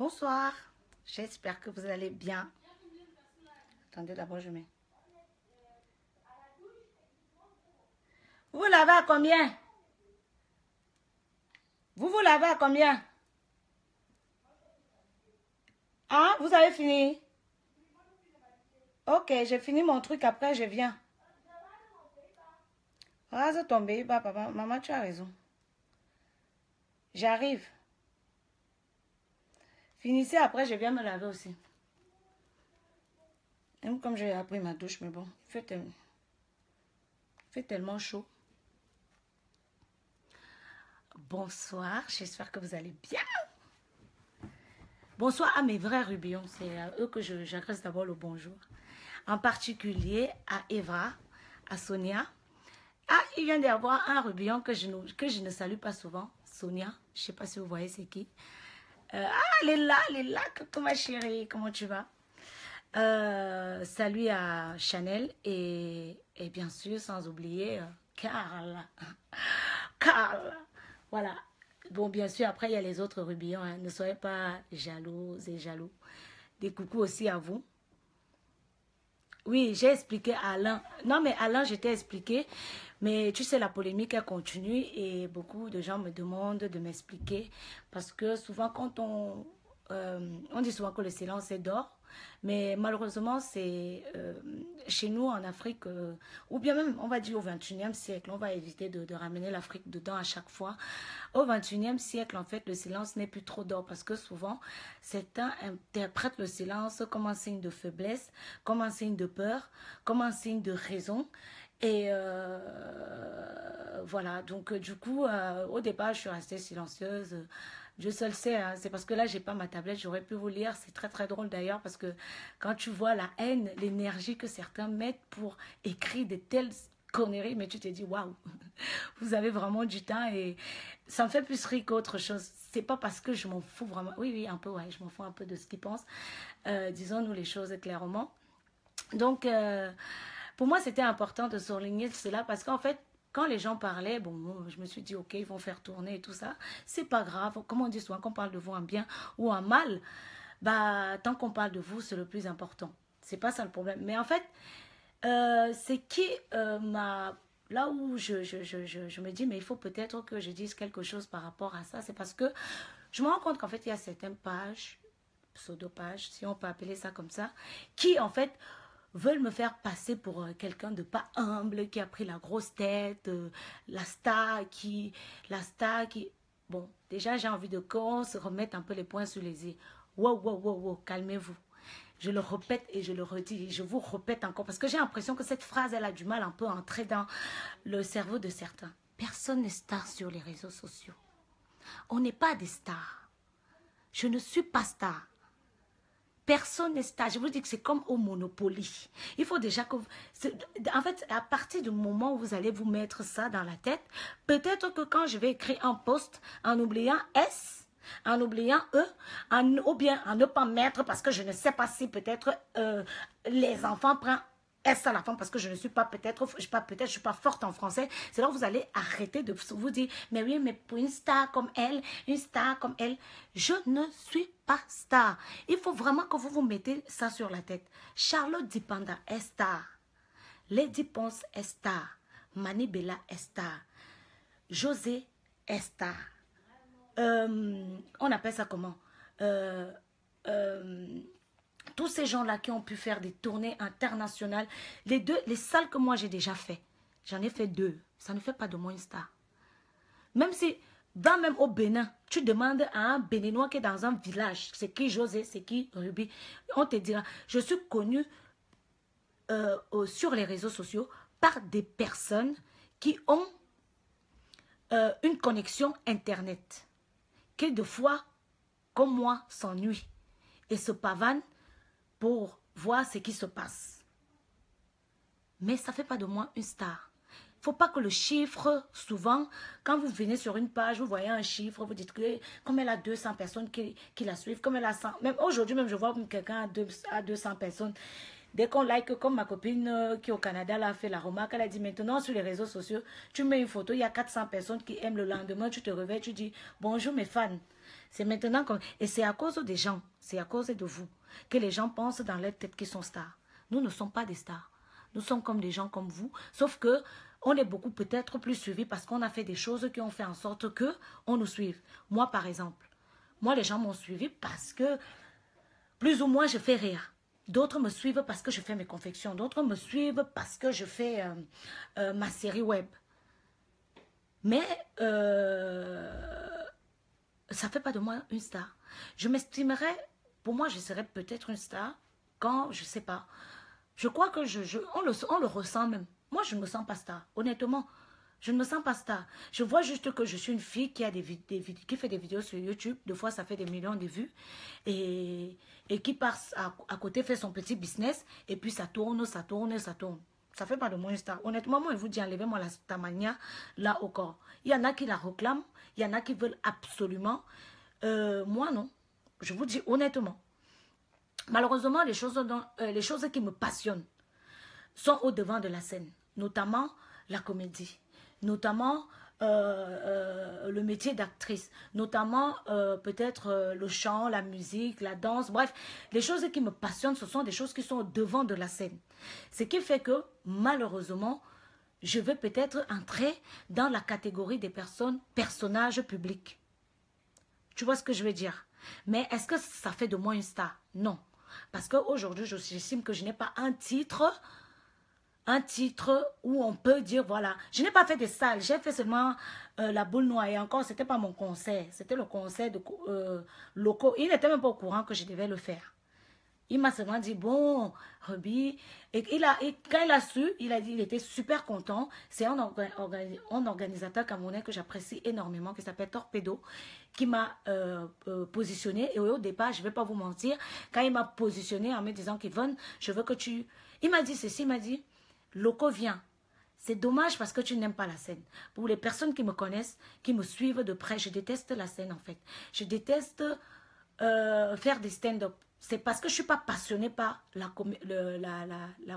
Bonsoir, j'espère que vous allez bien. Attendez, d'abord je mets. Vous lavez à combien? Vous lavez à combien? Ah, vous avez fini? Ok, j'ai fini mon truc, après je viens. Rase ton bébé, papa, maman, tu as raison. J'arrive. Finissez, après je viens me laver aussi. Même comme j'ai appris ma douche, mais bon, il fait tellement chaud. Bonsoir, j'espère que vous allez bien. Bonsoir à mes vrais rubillons, c'est à eux que j'adresse d'abord le bonjour. En particulier à Eva, à Sonia. Ah, il vient d'y avoir un rubillon que je ne salue pas souvent. Sonia, je ne sais pas si vous voyez c'est qui. Elle est là, coucou ma chérie, comment tu vas? Salut à Chanel et bien sûr, sans oublier Carla. Carla, voilà. Bon, bien sûr, après, il y a les autres rubillons. Hein. Ne soyez pas jalouses et jaloux. Des coucous aussi à vous. Oui, j'ai expliqué à Alain. Non, mais Alain, je t'ai expliqué. Mais tu sais, la polémique, elle continue et beaucoup de gens me demandent de m'expliquer. Parce que souvent, quand on dit souvent que le silence est d'or. Mais malheureusement, c'est chez nous en Afrique, ou bien même, on va dire au 21e siècle, on va éviter de ramener l'Afrique dedans à chaque fois. Au 21e siècle, en fait, le silence n'est plus trop d'or parce que souvent, certains interprètent le silence comme un signe de faiblesse, comme un signe de peur, comme un signe de raison. Et voilà, donc du coup, au départ, je suis restée silencieuse. Dieu seul sait, hein. C'est parce que là, j'ai pas ma tablette, j'aurais pu vous lire. C'est très très drôle d'ailleurs parce que quand tu vois la haine, l'énergie que certains mettent pour écrire de telles conneries, mais tu te dis, waouh, vous avez vraiment du temps et ça me fait plus rire qu'autre chose. C'est pas parce que je m'en fous vraiment. Oui, oui, un peu, ouais, je m'en fous un peu de ce qu'ils pensent. Disons-nous les choses clairement. Donc, pour moi, c'était important de souligner cela parce qu'en fait, quand les gens parlaient, bon, je me suis dit, ok, ils vont faire tourner et tout ça. C'est pas grave. Comme on dit souvent, qu'on parle de vous en bien ou en mal, bah, tant qu'on parle de vous, c'est le plus important. C'est pas ça le problème. Mais en fait, c'est qui m'a... Là où je me dis, mais il faut peut-être que je dise quelque chose par rapport à ça, c'est parce que je me rends compte qu'en fait, il y a certaines pages, pseudo-pages, si on peut appeler ça comme ça, qui en fait veulent me faire passer pour quelqu'un de pas humble, qui a pris la grosse tête, la star qui... Bon, déjà j'ai envie de qu'on se remette un peu les points sur les i. Wow, wow, wow, wow, calmez-vous. Je le répète et je le redis, et je vous répète encore, parce que j'ai l'impression que cette phrase, elle a du mal un peu à entrer dans le cerveau de certains. Personne n'est star sur les réseaux sociaux. On n'est pas des stars. Je ne suis pas star. Personne n'est star. Je vous dis que c'est comme au Monopoly. Il faut déjà que... En fait, à partir du moment où vous allez vous mettre ça dans la tête, peut-être que quand je vais écrire un post en oubliant S, en oubliant E, ou bien en ne pas mettre parce que je ne sais pas si peut-être les enfants prennent S à la fin parce que je ne suis pas peut-être, je suis pas forte en français. C'est là où vous allez arrêter de vous dire, mais oui, mais pour une star comme elle, je ne suis pas star. Il faut vraiment que vous vous mettez ça sur la tête. Charlotte Dipanda est star. Lady Ponce est star. Mani Bella est star. José est star. On appelle ça comment? Tous ces gens-là qui ont pu faire des tournées internationales, les salles que moi j'ai déjà fait, j'en ai fait 2. Ça ne fait pas de moi une star. Même si, va même au Bénin, tu demandes à un Béninois qui est dans un village, c'est qui José, c'est qui Ruby, on te dira, je suis connue sur les réseaux sociaux par des personnes qui ont une connexion Internet, qui de fois, comme moi, s'ennuient et se pavanent pour voir ce qui se passe. Mais ça ne fait pas de moi une star. Il ne faut pas que le chiffre, souvent, quand vous venez sur une page, vous voyez un chiffre, vous dites que comme elle a 200 personnes qui la suivent, comme elle a 100, même aujourd'hui même je vois quelqu'un à 200 personnes. Dès qu'on like, comme ma copine qui au Canada l'a fait la remarque, elle a dit maintenant sur les réseaux sociaux, tu mets une photo, il y a 400 personnes qui aiment le lendemain, tu te réveilles, tu dis bonjour mes fans. C'est maintenant comme... Et c'est à cause des gens, c'est à cause de vous, que les gens pensent dans leur tête qu'ils sont stars. Nous ne sommes pas des stars. Nous sommes comme des gens comme vous, sauf que on est beaucoup peut-être plus suivis parce qu'on a fait des choses qui ont fait en sorte que on nous suive. Moi, par exemple, moi, les gens m'ont suivi parce que plus ou moins je fais rire. D'autres me suivent parce que je fais mes confections. D'autres me suivent parce que je fais ma série web. Mais ça ne fait pas de moi une star. Je m'estimerais, pour moi, je serais peut-être une star quand, je ne sais pas. Je crois que on le ressent même. Moi, je ne me sens pas star, honnêtement. Je ne me sens pas star. Je vois juste que je suis une fille qui, qui fait des vidéos sur YouTube. Des fois, ça fait des millions de vues. Et qui passe à côté, fait son petit business. Et puis, ça tourne, ça tourne, ça tourne. Ça ne fait pas de moi une star. Honnêtement, moi, je vous dis, enlevez-moi la stamania là au corps. Il y en a qui la réclament. Il y en a qui veulent absolument. Moi, non. Je vous dis honnêtement. Malheureusement, les choses qui me passionnent sont au devant de la scène. Notamment la comédie. Notamment le métier d'actrice, notamment peut-être le chant, la musique, la danse, bref, les choses qui me passionnent, ce sont des choses qui sont au devant de la scène. Ce qui fait que, malheureusement, je vais peut-être entrer dans la catégorie des personnages publics. Tu vois ce que je veux dire? Mais est-ce que ça fait de moi une star? Non. Parce qu'aujourd'hui, j'estime que je n'ai pas un titre où on peut dire, voilà, je n'ai pas fait des salles, j'ai fait seulement la boule noire, et encore, c'était pas mon concert, c'était le concert de locaux. Il n'était même pas au courant que je devais le faire. Il m'a seulement dit, bon, Ruby, et quand il a su, il a dit, il était super content. C'est un organisateur camerounais que j'apprécie énormément, qui s'appelle Torpedo, qui m'a positionné. Et au départ, je ne vais pas vous mentir, quand il m'a positionné en me disant qu'Yvonne, je veux que tu... Il m'a dit ceci, il m'a dit, Loco, viens. C'est dommage parce que tu n'aimes pas la scène. Pour les personnes qui me connaissent, qui me suivent de près, je déteste la scène en fait. Je déteste faire des stand-up. C'est parce que je ne suis pas passionnée par la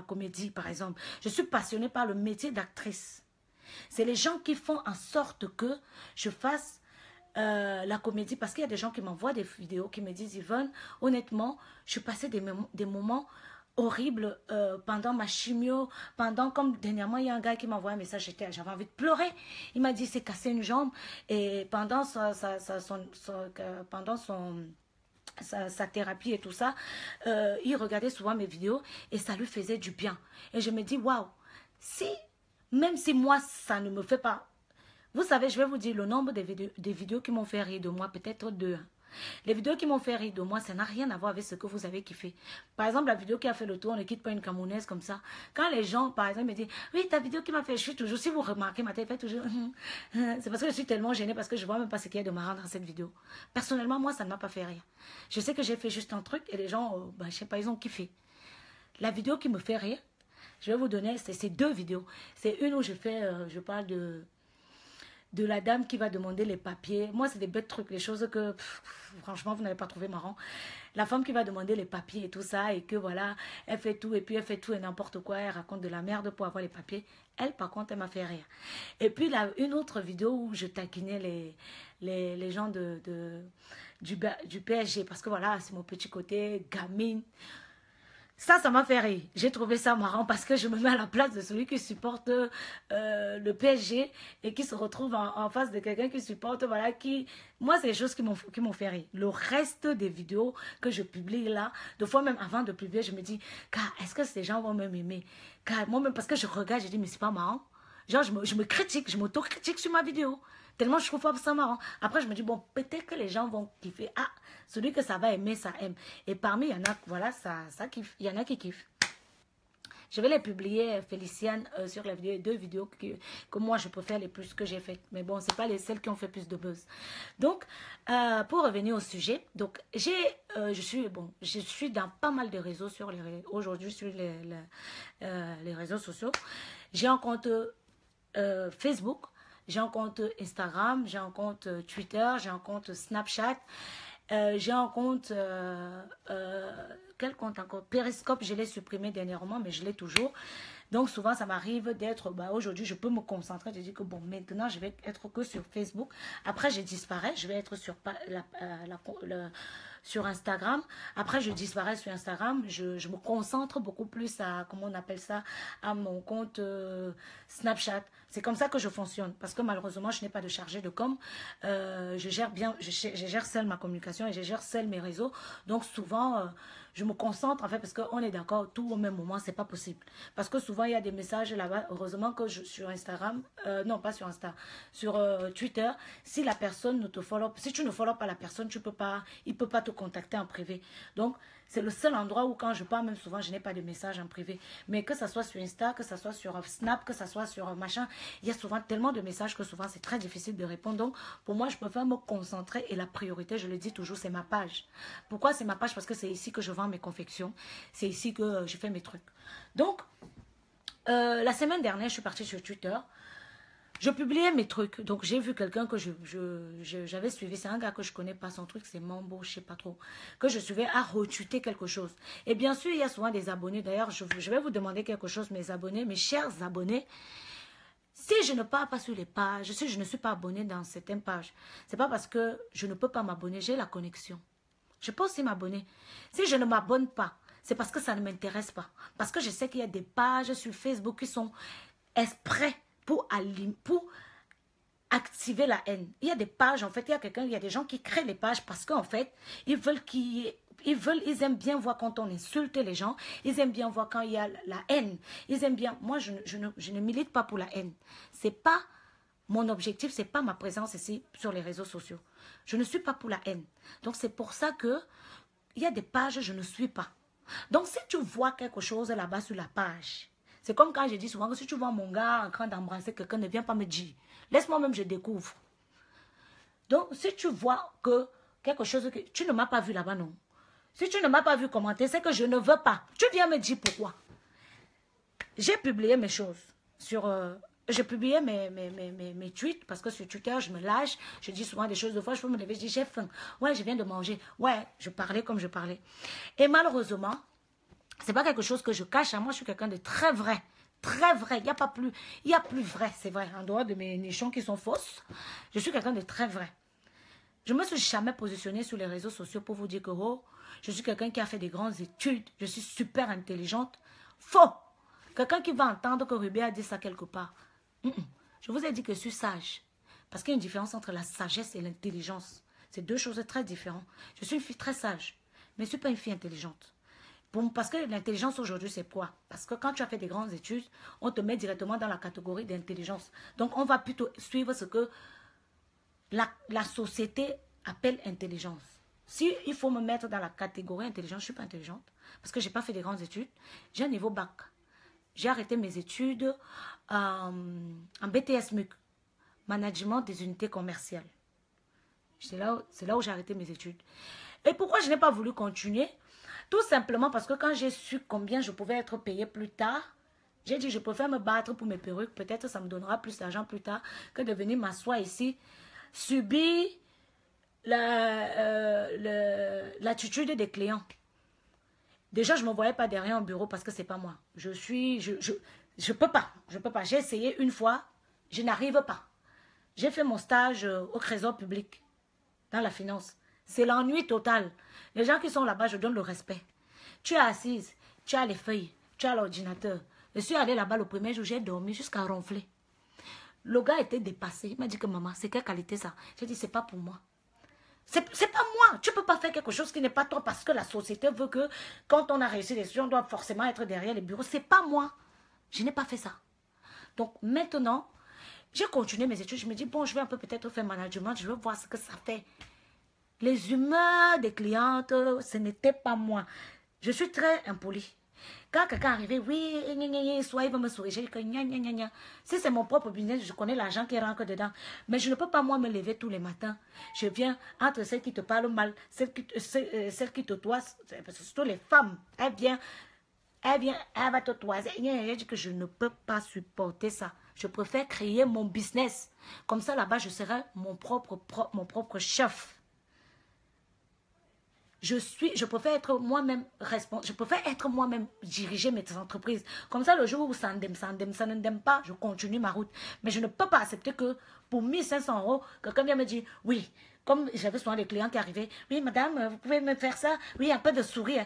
comédie, par exemple. Je suis passionnée par le métier d'actrice. C'est les gens qui font en sorte que je fasse la comédie. Parce qu'il y a des gens qui m'envoient des vidéos, qui me disent, Yvonne, honnêtement, je passais des moments horribles pendant ma chimio. Comme dernièrement, il y a un gars qui m'a envoyé un message, j'avais envie de pleurer. Il m'a dit, il s'est cassé une jambe. Et pendant sa thérapie et tout ça, il regardait souvent mes vidéos et ça lui faisait du bien. Et je me dis, waouh, même si moi, ça ne me fait pas... Vous savez, je vais vous dire le nombre des vidéos qui m'ont fait rire de moi, peut-être 2. Les vidéos qui m'ont fait rire de moi, ça n'a rien à voir avec ce que vous avez kiffé. Par exemple, la vidéo qui a fait le tour, on ne quitte pas une Camerounaise comme ça. Quand les gens, par exemple, me disent, oui, ta vidéo qui m'a fait, je suis toujours, si vous remarquez, ma tête fait toujours, c'est parce que je suis tellement gênée, parce que je ne vois même pas ce qu'il y a de marrant dans cette vidéo. Personnellement, moi, ça ne m'a pas fait rire. Je sais que j'ai fait juste un truc et les gens, je ne sais pas, ils ont kiffé. La vidéo qui me fait rire, je vais vous donner, c'est 2 vidéos. C'est une où je parle de la dame qui va demander les papiers. Moi, c'est des bêtes trucs, les choses que, franchement, vous n'avez pas trouvé marrant. La femme qui va demander les papiers et tout ça, et que voilà, elle fait tout, et puis elle fait tout et n'importe quoi, elle raconte de la merde pour avoir les papiers. Elle, par contre, elle m'a fait rire. Et puis, une autre vidéo où je taquinais les gens du PSG, parce que voilà, c'est mon petit côté gamine. Ça m'a fait rire. J'ai trouvé ça marrant parce que je me mets à la place de celui qui supporte le PSG et qui se retrouve en face de quelqu'un qui supporte, voilà, qui... Moi, c'est des choses qui m'ont fait rire. Le reste des vidéos que je publie là, des fois même avant de publier, je me dis, est-ce que ces gens vont m'aimer? Moi-même, parce que je regarde, je dis, mais c'est pas marrant. Genre, je me critique, je m'auto-critique sur ma vidéo. Tellement je trouve pas ça marrant. Après, je me dis, bon, peut-être que les gens vont kiffer. Ah, celui que ça va aimer, ça aime. Et parmi, il y en a, voilà, ça kiffe. Il y en a qui kiffent. Je vais les publier, Féliciane, sur la vidéo, 2 vidéos que moi, je préfère les plus que j'ai faites. Mais bon, c'est pas celles qui ont fait plus de buzz. Donc, pour revenir au sujet, donc, je suis dans pas mal de réseaux aujourd'hui sur les réseaux sociaux. J'ai un compte Facebook. J'ai un compte Instagram, j'ai un compte Twitter, j'ai un compte Snapchat, j'ai un compte quel compte encore? Periscope, je l'ai supprimé dernièrement, mais je l'ai toujours. Donc souvent, ça m'arrive d'être, aujourd'hui, je peux me concentrer. Je dis que bon, maintenant, je vais être que sur Facebook. Après, je disparais. Je vais être sur sur Instagram. Après, je disparais sur Instagram. Je me concentre beaucoup plus à, comment on appelle ça, à mon compte Snapchat. C'est comme ça que je fonctionne. Parce que malheureusement, je n'ai pas de chargé de com. Je gère bien, je gère seule ma communication et je gère seule mes réseaux. Donc souvent, je me concentre en fait parce qu'on est d'accord, tout au même moment, c'est pas possible. Parce que souvent, il y a des messages là-bas. Heureusement que sur Instagram, non pas sur Insta, sur Twitter, si la personne ne te follow, si tu ne follow pas la personne, il peut pas te contacter en privé. Donc, c'est le seul endroit où quand je parle, même souvent, je n'ai pas de message en privé. Mais que ça soit sur Insta, que ça soit sur Snap, que ça soit sur machin, il y a souvent tellement de messages que souvent, c'est très difficile de répondre. Donc, pour moi, je préfère me concentrer et la priorité, je le dis toujours, c'est ma page. Pourquoi c'est ma page? Parce que c'est ici que je vends mes confections. C'est ici que je fais mes trucs. Donc, la semaine dernière, je suis partie sur Twitter. Je publiais mes trucs. Donc, j'ai vu quelqu'un que j'avais suivi. C'est un gars que je connais pas son truc. C'est Mambo, je sais pas trop. Que je suivais à retweeter quelque chose. Et bien sûr, il y a souvent des abonnés. D'ailleurs, je vais vous demander quelque chose, mes abonnés, mes chers abonnés. Si je ne pars pas sur les pages, si je ne suis pas abonné dans certaines pages, c'est pas parce que je ne peux pas m'abonner. J'ai la connexion. Je peux aussi m'abonner. Si je ne m'abonne pas, c'est parce que ça ne m'intéresse pas. Parce que je sais qu'il y a des pages sur Facebook qui sont exprès pour activer la haine. Il y a des pages, en fait, il y a des gens qui créent les pages parce qu'en fait, ils aiment bien voir quand on insulte les gens, ils aiment bien voir quand il y a la haine, ils aiment bien, moi je ne milite pas pour la haine, c'est pas mon objectif, c'est pas ma présence ici sur les réseaux sociaux, je ne suis pas pour la haine, donc c'est pour ça que il y a des pages, je ne suis pas, donc si tu vois quelque chose là-bas sur la page, c'est comme quand je dis souvent que si tu vois mon gars en train d'embrasser quelqu'un, ne viens pas me dire. Laisse-moi même, je découvre. Donc, si tu vois que quelque chose que tu ne m'as pas vu là-bas, non. Si tu ne m'as pas vu commenter, c'est que je ne veux pas. Tu viens me dire pourquoi. J'ai publié mes choses. J'ai publié mes tweets parce que sur Twitter, je me lâche. Je dis souvent des choses. Des fois, je peux me lever, je dis j'ai faim. Ouais, je viens de manger. Ouais, je parlais comme je parlais. Et malheureusement, c'est pas quelque chose que je cache. Moi, je suis quelqu'un de très vrai. Très vrai. Il y a plus vrai, c'est vrai. En dehors de mes nichons qui sont fausses, je suis quelqu'un de très vrai. Je ne me suis jamais positionnée sur les réseaux sociaux pour vous dire que je suis quelqu'un qui a fait des grandes études. Je suis super intelligente. Faux. Quelqu'un qui va entendre que Ruby a dit ça quelque part. Je vous ai dit que je suis sage. Parce qu'il y a une différence entre la sagesse et l'intelligence. C'est deux choses très différentes. Je suis une fille très sage, mais je ne suis pas une fille intelligente. Parce que l'intelligence aujourd'hui, c'est quoi? Parce que quand tu as fait des grandes études, on te met directement dans la catégorie d'intelligence. Donc, on va plutôt suivre ce que la société appelle intelligence. Si il faut me mettre dans la catégorie intelligence, je ne suis pas intelligente. Parce que je n'ai pas fait des grandes études. J'ai un niveau bac. J'ai arrêté mes études en BTS MUC. Management des unités commerciales. C'est là où j'ai arrêté mes études. Et pourquoi je n'ai pas voulu continuer? Tout simplement parce que quand j'ai su combien je pouvais être payée plus tard, j'ai dit je préfère me battre pour mes perruques. Peut-être ça me donnera plus d'argent plus tard que de venir m'asseoir ici, subir l'attitude des clients. Déjà, je ne me voyais pas derrière un bureau parce que ce n'est pas moi. Je peux pas. J'ai essayé une fois, je n'arrive pas. J'ai fait mon stage au Trésor public, dans la finance. C'est l'ennui total. Les gens qui sont là-bas, je donne le respect. Tu es assise, tu as les feuilles, tu as l'ordinateur. Je suis allée là-bas le premier jour, j'ai dormi jusqu'à ronfler. Le gars était dépassé. Il m'a dit que maman, c'est quelle qualité ça? J'ai dit, c'est pas pour moi. C'est pas moi. Tu peux pas faire quelque chose qui n'est pas toi parce que la société veut que quand on a réussi les études, on doit forcément être derrière les bureaux. C'est pas moi. Je n'ai pas fait ça. Donc maintenant, j'ai continué mes études. Je me dis, bon, je vais un peu peut-être faire management. Je veux voir ce que ça fait. Les humeurs des clientes, ce n'était pas moi. Je suis très impolie. Quand quelqu'un arrivait, oui, soit il va me sourire. J'ai dit que gna, gna, gna, gna. Si c'est mon propre business, je connais l'argent qui rentre dedans. Mais je ne peux pas, moi, me lever tous les matins. Je viens entre celles qui te parlent mal, celles qui te toisent, parce que surtout les femmes, elle va te toiser. J'ai dit que je ne peux pas supporter ça. Je préfère créer mon business. Comme ça, là-bas, je serai mon propre chef. je préfère être moi-même responsable, je préfère être moi-même diriger mes entreprises. Comme ça, le jour où ça ne m'aime pas, je continue ma route. Mais je ne peux pas accepter que pour 1500 euros, quelqu'un vient me dire, oui, comme j'avais souvent des clients qui arrivaient, oui, madame, vous pouvez me faire ça, oui, un peu de sourire.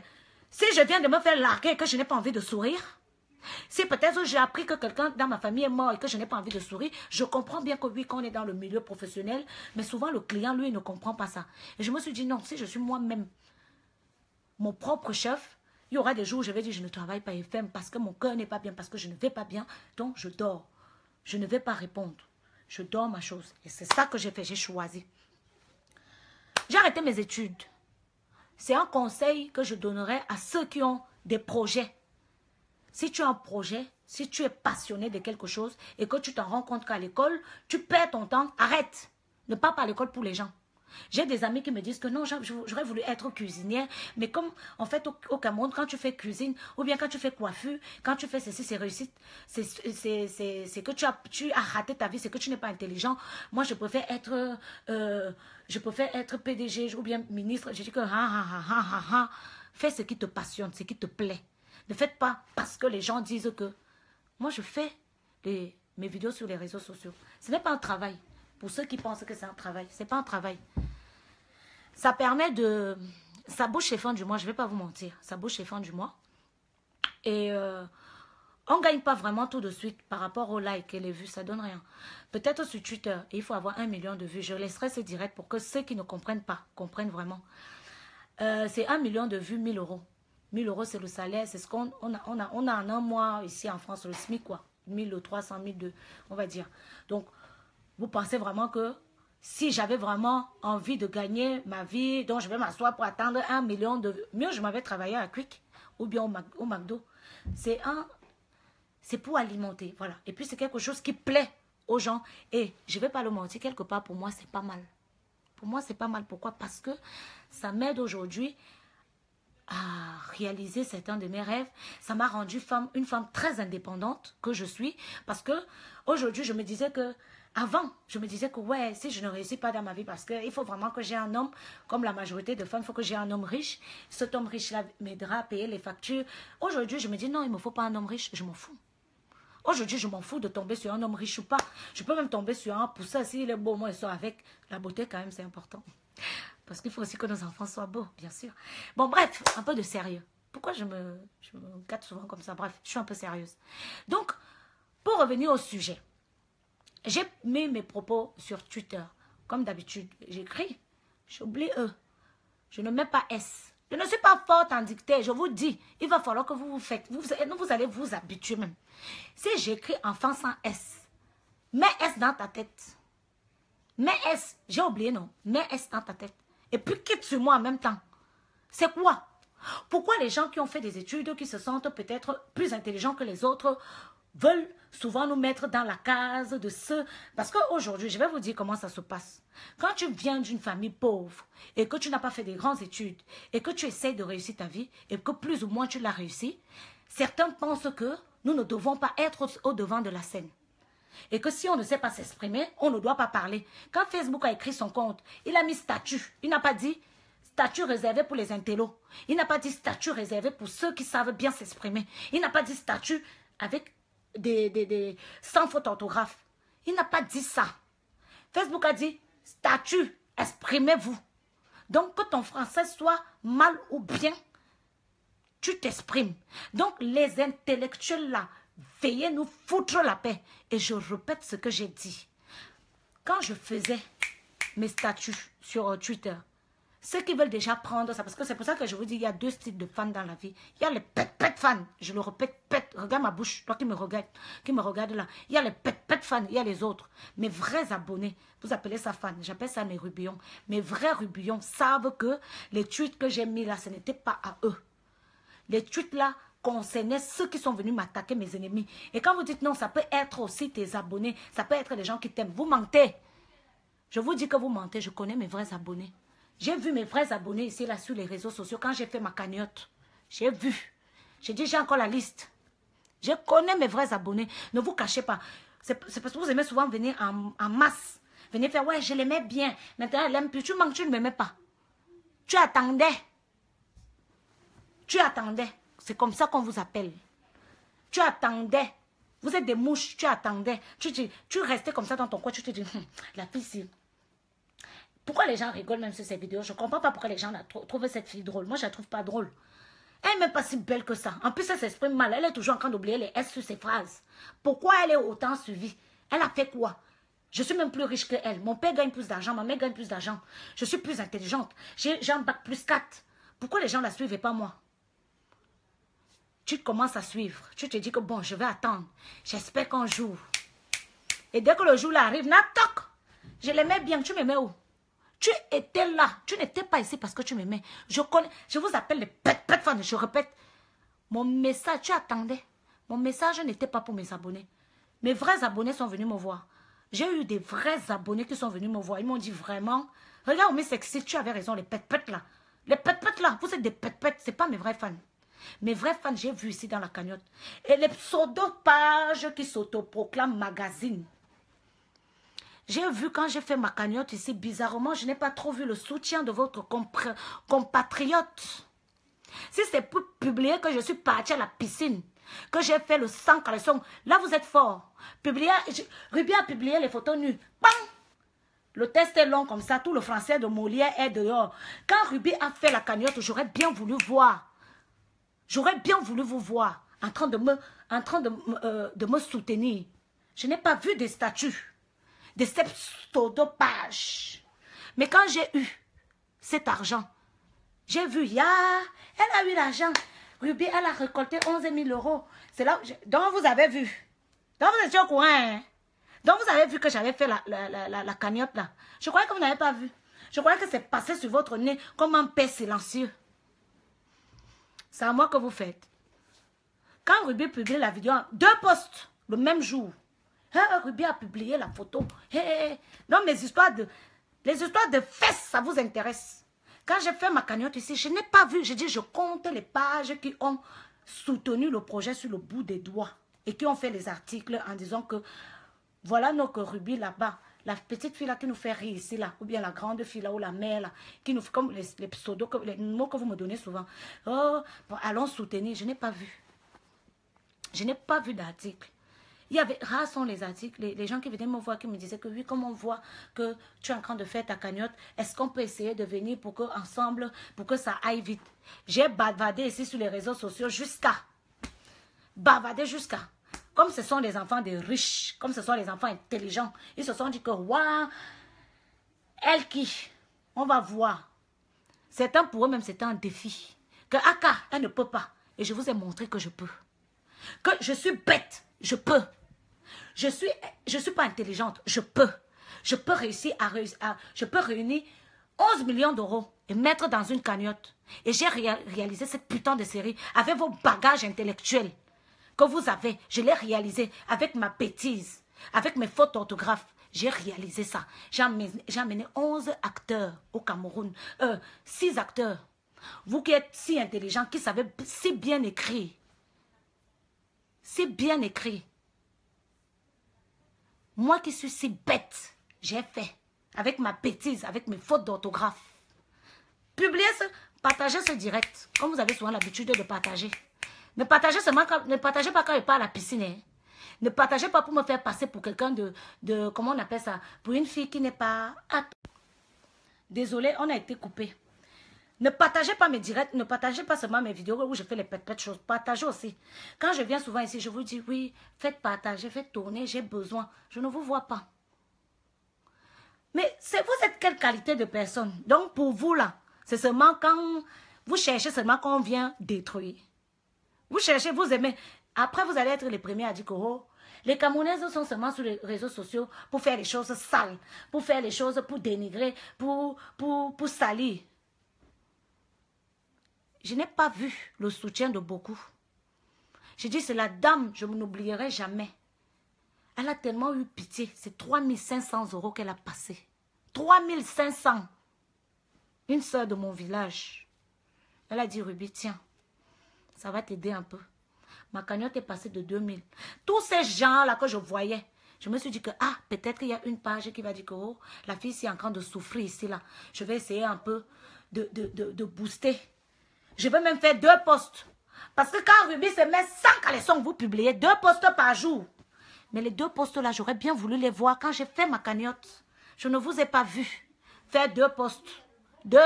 Si je viens de me faire larguer et que je n'ai pas envie de sourire, si peut-être j'ai appris que quelqu'un dans ma famille est mort et que je n'ai pas envie de sourire, je comprends bien que oui, quand on est dans le milieu professionnel, mais souvent le client, lui, ne comprend pas ça. Et je me suis dit, non, si je suis moi-même mon propre chef, il y aura des jours où je vais dire, je ne travaille pas FM parce que mon cœur n'est pas bien, parce que je ne vais pas bien, donc je dors. Je ne vais pas répondre. Je dors ma chose. Et c'est ça que j'ai fait, j'ai choisi. J'ai arrêté mes études. C'est un conseil que je donnerais à ceux qui ont des projets. Si tu as un projet, si tu es passionné de quelque chose et que tu t'en rends compte qu'à l'école, tu perds ton temps, arrête. Ne pars pas à l'école pour les gens. J'ai des amis qui me disent que non, j'aurais voulu être cuisinière, mais comme en fait au Cameroun, quand tu fais cuisine, ou bien quand tu fais coiffure, quand tu fais ceci, c'est réussite, c'est que tu as raté ta vie, c'est que tu n'es pas intelligent. Moi, je préfère être PDG ou bien ministre. Je dis que fais ce qui te passionne, ce qui te plaît. Ne faites pas parce que les gens disent que moi, je fais mes vidéos sur les réseaux sociaux. Ce n'est pas un travail. Pour ceux qui pensent que c'est un travail, ce n'est pas un travail. Ça permet de... Ça bouche les fins du mois, je ne vais pas vous mentir. Ça bouche les fins du mois. Et on ne gagne pas vraiment tout de suite par rapport aux likes et les vues, ça ne donne rien. Peut-être sur Twitter, il faut avoir 1 million de vues. Je laisserai ce direct pour que ceux qui ne comprennent pas, comprennent vraiment. C'est 1 million de vues, 1000 euros. 1000 euros, c'est le salaire, c'est ce qu'on a en un mois ici en France, le SMIC, quoi. 1300, 1200, on va dire. Donc, vous pensez vraiment que si j'avais vraiment envie de gagner ma vie, donc je vais m'asseoir pour attendre 1 million de... Mieux, je m'avais travaillé à Quick ou bien au McDo. C'est pour alimenter, voilà. Et puis, c'est quelque chose qui plaît aux gens. Et je ne vais pas le mentir, quelque part, pour moi, c'est pas mal. Pour moi, c'est pas mal. Pourquoi? Parce que ça m'aide aujourd'hui à réaliser certains de mes rêves. Ça m'a rendu une femme très indépendante que je suis. Parce que aujourd'hui, je me disais que... Avant, je me disais que ouais, si je ne réussis pas dans ma vie, parce qu'il faut vraiment que j'ai un homme, comme la majorité de femmes, il faut que j'ai un homme riche. Cet homme riche-là m'aidera à payer les factures. Aujourd'hui, je me dis non, il ne me faut pas un homme riche, je m'en fous. Aujourd'hui, je m'en fous de tomber sur un homme riche ou pas. Je peux même tomber sur un pour ça, s'il est beau, moi, il sort avec. La beauté, quand même, c'est important. Parce qu'il faut aussi que nos enfants soient beaux, bien sûr. Bon, bref, un peu de sérieux. Pourquoi je me gâte souvent comme ça? Bref, je suis un peu sérieuse. Donc, pour revenir au sujet, j'ai mis mes propos sur Twitter. Comme d'habitude, j'écris. J'oublie E. Je ne mets pas S. Je ne suis pas forte en dictée. Je vous dis, il va falloir que vous faites. Vous allez vous habituer même. Si j'écris enfant sans S, mets S dans ta tête. Mets S. J'ai oublié, non. Mets S dans ta tête. Et puis quitte sur moi en même temps. C'est quoi? Pourquoi les gens qui ont fait des études, qui se sentent peut-être plus intelligents que les autres, veulent souvent nous mettre dans la case de ceux... Parce qu'aujourd'hui, je vais vous dire comment ça se passe. Quand tu viens d'une famille pauvre et que tu n'as pas fait des grandes études et que tu essaies de réussir ta vie et que plus ou moins tu l'as réussi, certains pensent que nous ne devons pas être au devant de la scène. Et que si on ne sait pas s'exprimer, on ne doit pas parler. Quand Facebook a écrit son compte, il a mis statut. Il n'a pas dit statut réservé pour les intellos. Il n'a pas dit statut réservé pour ceux qui savent bien s'exprimer. Il n'a pas dit statut avec... sans faute orthographe. Il n'a pas dit ça. Facebook a dit statut, exprimez-vous. Donc que ton français soit mal ou bien, tu t'exprimes. Donc les intellectuels là, veuillez nous foutre la paix. Et je répète ce que j'ai dit. Quand je faisais mes statuts sur Twitter, ceux qui veulent déjà prendre ça, parce que c'est pour ça que je vous dis, il y a deux styles de fans dans la vie. Il y a les pet fans, je le répète, pet, regarde ma bouche, toi qui me regarde là. Il y a les pet fans, il y a les autres. Mes vrais abonnés, vous appelez ça fans, j'appelle ça mes rubillons. Mes vrais rubillons savent que les tweets que j'ai mis là, ce n'était pas à eux. Les tweets là concernaient ceux qui sont venus m'attaquer, mes ennemis. Et quand vous dites non, ça peut être aussi tes abonnés, ça peut être les gens qui t'aiment. Vous mentez. Je vous dis que vous mentez, je connais mes vrais abonnés. J'ai vu mes vrais abonnés ici, là, sur les réseaux sociaux, quand j'ai fait ma cagnotte. J'ai vu. J'ai dit, j'ai encore la liste. Je connais mes vrais abonnés. Ne vous cachez pas. C'est parce que vous aimez souvent venir en masse. Venez faire, ouais, je l'aimais bien. Maintenant, elle aime plus. Tu manques, tu ne m'aimais pas. Tu attendais. Tu attendais. C'est comme ça qu'on vous appelle. Tu attendais. Vous êtes des mouches, tu attendais. Tu restais comme ça dans ton coin, tu te dis, la fille, c'est... Pourquoi les gens rigolent même sur ces vidéos? Je ne comprends pas pourquoi les gens trouvent cette fille drôle. Moi, je ne la trouve pas drôle. Elle n'est même pas si belle que ça. En plus, elle s'exprime mal. Elle est toujours en train d'oublier les S sur ses phrases. Pourquoi elle est autant suivie? Elle a fait quoi? Je suis même plus riche qu'elle. Mon père gagne plus d'argent, ma mère gagne plus d'argent. Je suis plus intelligente. J'ai un bac plus 4. Pourquoi les gens ne la suivent et pas moi? Tu commences à suivre. Tu te dis que bon, je vais attendre. J'espère qu'un jour. Et dès que le jour là arrive, toc, je l'aimais bien. Tu m'aimais où? Tu étais là. Tu n'étais pas ici parce que tu m'aimais. Je vous appelle les pet fans. Je répète. Mon message, tu attendais. Mon message n'était pas pour mes abonnés. Mes vrais abonnés sont venus me voir. J'ai eu des vrais abonnés qui sont venus me voir. Ils m'ont dit vraiment, regarde, mais sexy, tu avais raison, les pet là. Les pet là, vous êtes des pet, c'est pas mes vrais fans. Mes vrais fans, j'ai vu ici dans la cagnotte. Et les pseudo-pages qui s'autoproclament magazine. J'ai vu quand j'ai fait ma cagnotte ici, bizarrement, je n'ai pas trop vu le soutien de votre compatriote. Si c'est pour publier que je suis partie à la piscine, que j'ai fait le sang caleçon, là vous êtes fort. Ruby a publié les photos nues. Bang! Le test est long comme ça, tout le français de Molière est dehors. Quand Ruby a fait la cagnotte, j'aurais bien voulu voir. J'aurais bien voulu vous voir en train de me soutenir. Je n'ai pas vu des statuts, des pseudo-pages. Mais quand j'ai eu cet argent, j'ai vu, elle a eu l'argent. Ruby, elle a récolté 11 000 €. C'est là, donc vous avez vu. Donc vous étiez au courant. Hein? Donc vous avez vu que j'avais fait la cagnotte là. Je croyais que vous n'avez pas vu. Je croyais que c'est passé sur votre nez comme un paix silencieux. C'est à moi que vous faites. Quand Ruby publie la vidéo, 2 posts le même jour. Ruby a publié la photo. Non, les histoires de fesses, ça vous intéresse. Quand j'ai fait ma cagnotte ici, je n'ai pas vu. J'ai dit, je compte les pages qui ont soutenu le projet sur le bout des doigts. Et qui ont fait les articles en disant que voilà notre Ruby là-bas. La petite fille là qui nous fait rire ici là. Ou bien la grande fille là ou la mère là. Qui nous fait comme les pseudos, les mots que vous me donnez souvent. Oh, bon, allons soutenir. Je n'ai pas vu. Je n'ai pas vu d'article. Il y avait, rares sont les articles, les gens qui venaient me voir, qui me disaient que oui, comme on voit que tu es en train de faire ta cagnotte, est-ce qu'on peut essayer de venir pour que ensemble, pour que ça aille vite. J'ai bavardé ici sur les réseaux sociaux jusqu'à, comme ce sont les enfants des riches, comme ce sont les enfants intelligents, ils se sont dit que, waouh, elle qui, on va voir. Certains pour eux-même, c'était un défi. Que Aka, elle ne peut pas. Et je vous ai montré que je peux. Que je suis bête, je peux. Je suis pas intelligente, je peux. Je peux réussir je peux réunir 11 millions d'euros et mettre dans une cagnotte. Et j'ai réalisé cette putain de série avec vos bagages intellectuels que vous avez. Je l'ai réalisé avec ma bêtise, avec mes fautes d'orthographe. J'ai réalisé ça. J'ai amené 11 acteurs au Cameroun. 6 acteurs. Vous qui êtes si intelligents, qui savez si bien écrire. Si bien écrit. Moi qui suis si bête, j'ai fait. Avec ma bêtise, avec mes fautes d'orthographe. Partagez ce direct. Comme vous avez souvent l'habitude de partager. Ne partagez pas quand je pars à la piscine. Hein. Ne partagez pas pour me faire passer pour quelqu'un de... Comment on appelle ça? Pour une fille qui n'est pas... Désolée, on a été coupé. Ne partagez pas mes directs, ne partagez pas seulement mes vidéos où je fais les petites choses. Partagez aussi. Quand je viens souvent ici, je vous dis oui, faites partager, faites tourner, j'ai besoin. Je ne vous vois pas. Mais vous êtes quelle qualité de personne? Donc pour vous là, c'est seulement quand vous cherchez seulement qu'on vient détruire. Vous cherchez, vous aimez. Après vous allez être les premiers à dire que oh, les Camerounaises sont seulement sur les réseaux sociaux pour faire les choses sales, pour faire les choses pour dénigrer, pour salir. Je n'ai pas vu le soutien de beaucoup. Je dis, c'est la dame, je ne m'oublierai jamais. Elle a tellement eu pitié. C'est 3 500 € qu'elle a passé. 3 500. Une soeur de mon village. Elle a dit, Ruby, tiens, ça va t'aider un peu. Ma cagnotte est passée de 2000. Tous ces gens-là que je voyais, je me suis dit que, peut-être qu'il y a une page qui va dire que, oh, la fille est en train de souffrir ici, là. Je vais essayer un peu de booster. Je vais même faire 2 posts. Parce que quand Ruby se met sans caleçon, vous publiez 2 posts par jour. Mais les 2 posts-là, j'aurais bien voulu les voir quand j'ai fait ma cagnotte. Je ne vous ai pas vu faire 2 posts. 2.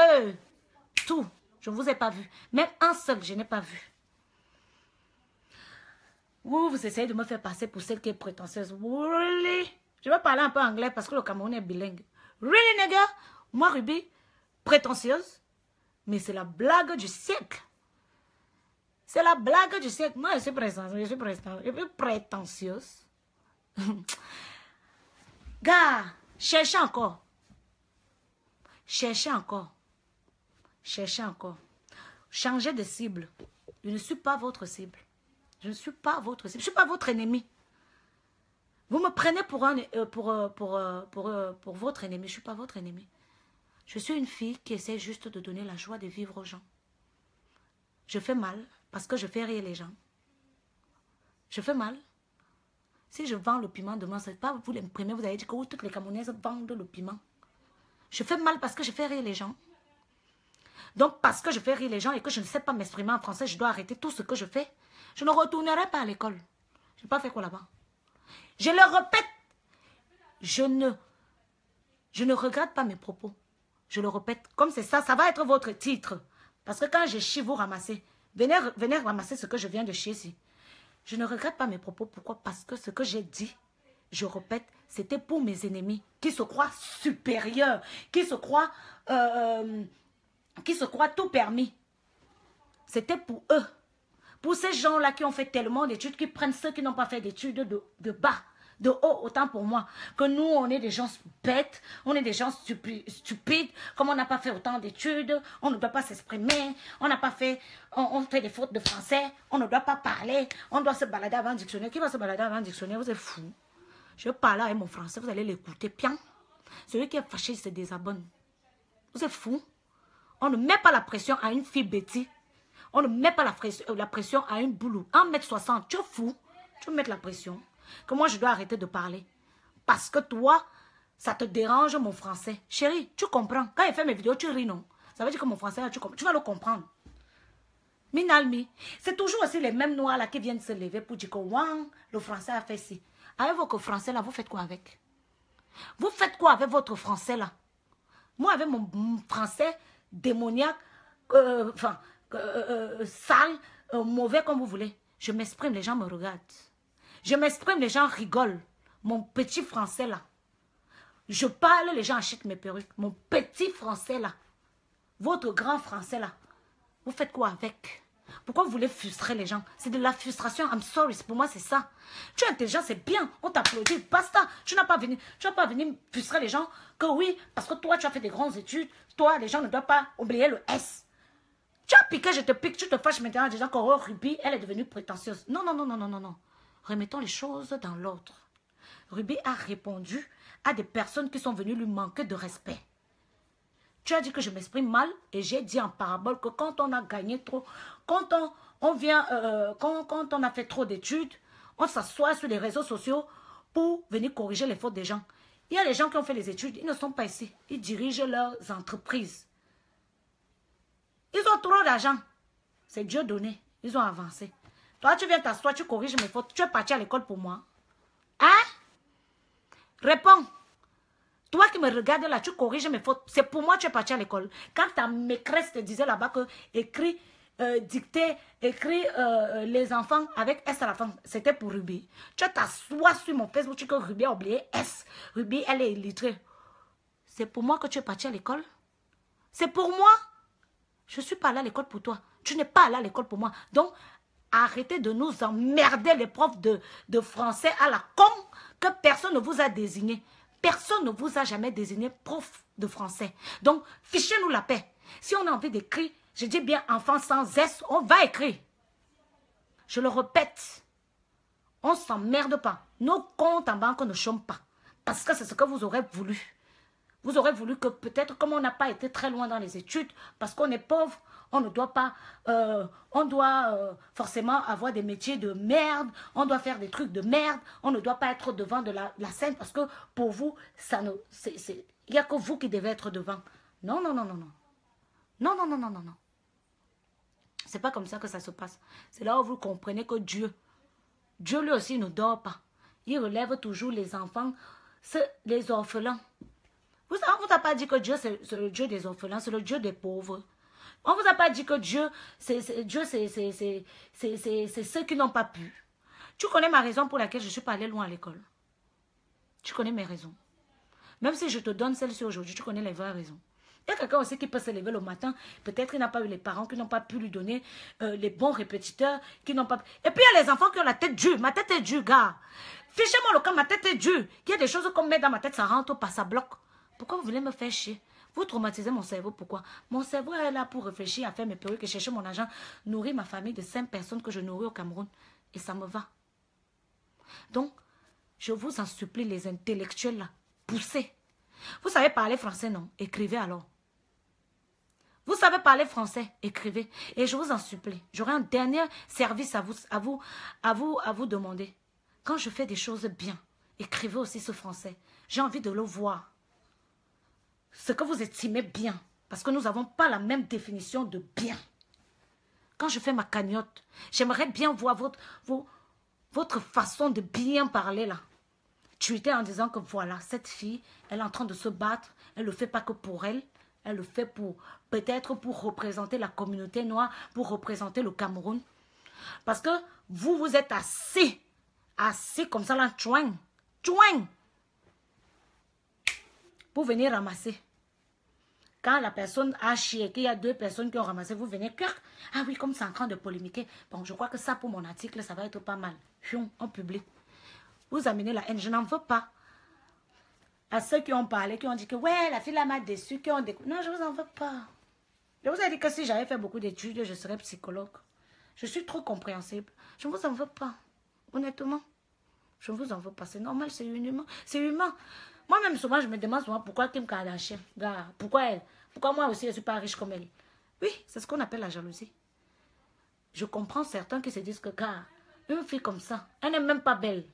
Tout. Je ne vous ai pas vu. Même un seul, je n'ai pas vu. Vous essayez de me faire passer pour celle qui est prétentieuse. Really? Je vais parler un peu anglais parce que le Cameroun est bilingue. Really, nigga? Moi, Ruby, prétentieuse. Mais c'est la blague du siècle. C'est la blague du siècle. Moi, je suis prétentieuse. Gars, cherchez encore. Cherchez encore. Cherchez encore. Changez de cible. Je ne suis pas votre cible. Je ne suis pas votre cible. Je ne suis pas votre ennemi. Vous me prenez pour votre ennemi. Je ne suis pas votre ennemi. Je suis une fille qui essaie juste de donner la joie de vivre aux gens. Je fais mal parce que je fais rire les gens. Je fais mal. Si je vends le piment demain, ce n'est pas vous l'imprimer, vous allez dire que toutes les Camerounaises vendent le piment. Je fais mal parce que je fais rire les gens. Donc, parce que je fais rire les gens et que je ne sais pas m'exprimer en français, je dois arrêter tout ce que je fais. Je ne retournerai pas à l'école. Je n'ai pas fait quoi là-bas. Je le répète. Je ne regrette pas mes propos. Je le répète. Comme c'est ça, ça va être votre titre. Parce que quand je chie, vous ramassez. Venez ramasser ce que je viens de chier ici. Je ne regrette pas mes propos. Pourquoi? Parce que ce que j'ai dit, je répète, c'était pour mes ennemis qui se croient supérieurs, qui se croient tout permis. C'était pour eux. Pour ces gens-là qui ont fait tellement d'études, qui prennent ceux qui n'ont pas fait d'études de bas, de haut, autant pour moi. Que nous, on est des gens bêtes, on est des gens stupides, comme on n'a pas fait autant d'études, on ne doit pas s'exprimer, on n'a pas fait, on fait des fautes de français, on ne doit pas parler, on doit se balader avant un dictionnaire. Qui va se balader avant un dictionnaire? Vous êtes fous. Je parle avec mon français, vous allez l'écouter, bien. Celui qui est fâché, il se désabonne. Vous êtes fous. On ne met pas la pression à une fille bêtise. On ne met pas la pression à une boulou. 1m60, tu es fou. Tu veux mettre la pression. Que moi, je dois arrêter de parler. Parce que toi, ça te dérange mon français. Chérie, tu comprends. Quand il fait mes vidéos, tu ris, non? Ça veut dire que mon français, là, tu vas le comprendre. Minalmi. C'est toujours aussi les mêmes noirs là qui viennent se lever pour dire que wow, le français a fait ci. Avec votre français là, vous faites quoi avec? Vous faites quoi avec votre français là? Moi, avec mon français démoniaque, sale, mauvais comme vous voulez, je m'exprime, les gens me regardent. Je m'exprime, les gens rigolent. Mon petit français là. Je parle, les gens achètent mes perruques. Mon petit français là. Votre grand français là. Vous faites quoi avec? Pourquoi vous voulez frustrer les gens? C'est de la frustration. I'm sorry, pour moi c'est ça. Tu es intelligent, c'est bien. On t'applaudit, basta. Tu n'as pas venu frustrer les gens que oui, parce que toi tu as fait des grandes études. Toi, les gens ne doivent pas oublier le S. Tu as piqué, je te pique, tu te fâches maintenant en disant que oh, Ruby, elle est devenue prétentieuse. Non, non, non, non, non, non, non. Remettons les choses dans l'ordre. Ruby a répondu à des personnes qui sont venues lui manquer de respect. Tu as dit que je m'exprime mal et j'ai dit en parabole que quand on a gagné trop, quand on a fait trop d'études, on s'assoit sur les réseaux sociaux pour venir corriger les fautes des gens. Il y a des gens qui ont fait les études, ils ne sont pas ici. Ils dirigent leurs entreprises. Ils ont trop d'argent. C'est Dieu donné. Ils ont avancé. Toi, tu viens t'asseoir, tu corriges mes fautes. Tu es parti à l'école pour moi. Hein? Réponds. Toi qui me regardes là, tu corriges mes fautes. C'est pour moi que tu es parti à l'école. Quand ta maîtresse te disait là-bas que écrit, dicter, écrit les enfants avec S à la fin, c'était pour Ruby. Tu t'assois sur mon Facebook, tu dis que Ruby a oublié S. Ruby, elle est illettrée. C'est pour moi que tu es parti à l'école? C'est pour moi? Je ne suis pas allée à l'école pour toi. Tu n'es pas allé à l'école pour moi. Donc, arrêtez de nous emmerder les profs de français à la con que personne ne vous a désigné. Personne ne vous a jamais désigné prof de français. Donc, fichez-nous la paix. Si on a envie d'écrire, je dis bien enfant sans S, on va écrire. Je le répète. On ne s'emmerde pas. Nos comptes en banque ne chôment pas. Parce que c'est ce que vous aurez voulu. Vous aurez voulu que peut-être, comme on n'a pas été très loin dans les études, parce qu'on est pauvre, on ne doit pas, on doit forcément avoir des métiers de merde, on doit faire des trucs de merde, on ne doit pas être devant de la scène parce que pour vous, il n'y a que vous qui devez être devant. Non, non, non, non, non. Non, non, non, non, non, non. c'est pas comme ça que ça se passe. C'est là où vous comprenez que Dieu lui aussi ne dort pas. Il relève toujours les enfants, les orphelins. On ne vous a pas dit que Dieu, c'est le Dieu des orphelins, c'est le Dieu des pauvres. On ne vous a pas dit que Dieu, c'est ceux qui n'ont pas pu. Tu connais ma raison pour laquelle je suis pas allée loin à l'école. Tu connais mes raisons. Même si je te donne celle-ci aujourd'hui, tu connais les vraies raisons. Il y a quelqu'un aussi qui peut se lever le matin. Peut-être qu'il n'a pas eu les parents qui n'ont pas pu lui donner les bons répétiteurs. Qui n'ont pas... Et puis il y a les enfants qui ont la tête dure. Ma tête est dure, gars. Fichez-moi le camp, ma tête est dure. Il y a des choses qu'on met dans ma tête, ça rentre pas, ça bloque. Pourquoi vous voulez me faire chier? Vous traumatisez mon cerveau, pourquoi? Mon cerveau est là pour réfléchir, à faire mes perruques et chercher mon argent, nourrir ma famille de 5 personnes que je nourris au Cameroun. Et ça me va. Donc, je vous en supplie, les intellectuels là, poussez. Vous savez parler français, non? Écrivez alors. Vous savez parler français, écrivez. Et je vous en supplie, j'aurai un dernier service à vous demander. Quand je fais des choses bien, écrivez aussi ce français. J'ai envie de le voir. Ce que vous estimez bien. Parce que nous n'avons pas la même définition de bien. Quand je fais ma cagnotte, j'aimerais bien voir votre façon de bien parler là. Tu étais en disant que voilà, cette fille, elle est en train de se battre. Elle ne le fait pas que pour elle. Elle le fait peut-être pour représenter la communauté noire, pour représenter le Cameroun. Parce que vous êtes assis comme ça là, tchouing, pour venir ramasser. Quand la personne a chié, qu'il y a 2 personnes qui ont ramassé, vous venez, ah oui, comme c'est en train de polémiquer. Bon, je crois que ça, pour mon article, ça va être pas mal. En public. Vous amenez la haine, je n'en veux pas. À ceux qui ont parlé, qui ont dit que, ouais, la fille là m'a déçu, qui ont non, je ne vous en veux pas. Je vous ai dit que si j'avais fait beaucoup d'études, je serais psychologue. Je suis trop compréhensible. Je ne vous en veux pas. Honnêtement, je ne vous en veux pas. C'est normal, c'est humain. C'est humain. Moi-même, souvent, je me demande souvent pourquoi Kim Kardashian, gars, pourquoi elle? Pourquoi moi aussi, je ne suis pas riche comme elle? Oui, c'est ce qu'on appelle la jalousie. Je comprends certains qui se disent que, gars, une fille comme ça, elle n'est même pas belle.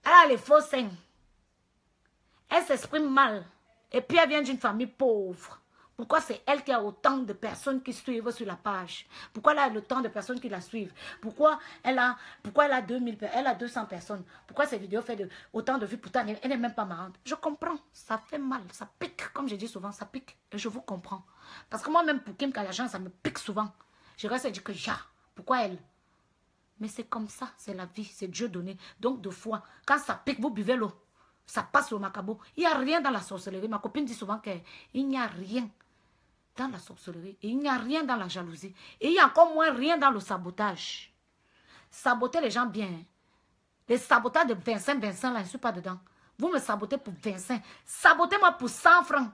Elle a les faux seins. Elle s'exprime mal. Et puis, elle vient d'une famille pauvre. Pourquoi c'est elle qui a autant de personnes qui suivent sur la page? Pourquoi elle a le temps de personnes qui la suivent? Pourquoi elle a 2000, elle a 200 personnes? Pourquoi ces vidéos font autant de vues? Pourtant, elle n'est même pas marrante. Je comprends. Ça fait mal. Ça pique. Comme je dis souvent, ça pique. Et je vous comprends. Parce que moi-même, pour Kim Kardashian, ça me pique souvent. Je reste et dis que, pourquoi elle? Mais c'est comme ça. C'est la vie. C'est Dieu donné. Donc, 2 fois, quand ça pique, vous buvez l'eau. Ça passe au macabo. Il n'y a rien dans la sorcellerie. Ma copine dit souvent qu'il n'y a rien dans la sorcellerie. Et il n'y a rien dans la jalousie. Et il y a encore moins rien dans le sabotage. Saboter les gens bien. Les sabotages de Vincent, là, je ne suis pas dedans. Vous me sabotez pour Vincent. Sabotez-moi pour 100 francs.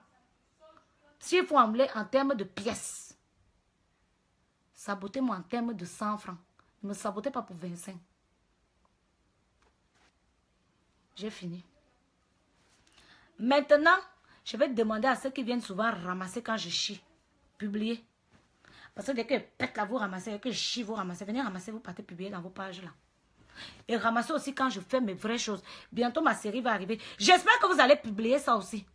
S'il faut emmener en termes de pièces. Sabotez-moi en termes de 100 francs. Ne me sabotez pas pour Vincent. J'ai fini. Maintenant, je vais demander à ceux qui viennent souvent ramasser quand je chie. Publier. Parce que dès que pète là, vous ramassez, dès que je chie, vous ramassez. Venez ramasser, vous partez publier dans vos pages là. Et ramasser aussi quand je fais mes vraies choses. Bientôt ma série va arriver. J'espère que vous allez publier ça aussi.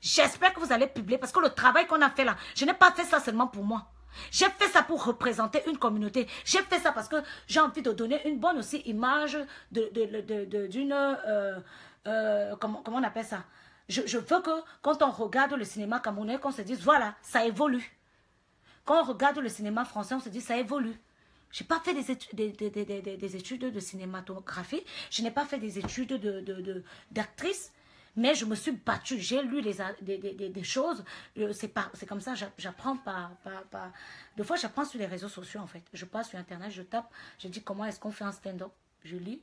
J'espère que vous allez publier. Parce que le travail qu'on a fait là, je n'ai pas fait ça seulement pour moi. J'ai fait ça pour représenter une communauté. J'ai fait ça parce que j'ai envie de donner une bonne aussi image d'une... comment on appelle ça? Je veux que quand on regarde le cinéma camerounais, qu'on se dise, voilà, ça évolue. Quand on regarde le cinéma français, on se dit, ça évolue. Je n'ai pas fait des études de cinématographie. Je n'ai pas fait des études d'actrice. Mais je me suis battue. J'ai lu des choses. C'est comme ça, j'apprends pas. Des fois, j'apprends sur les réseaux sociaux, en fait. Je passe sur Internet, je tape, je dis comment est-ce qu'on fait un stand-up. Je lis.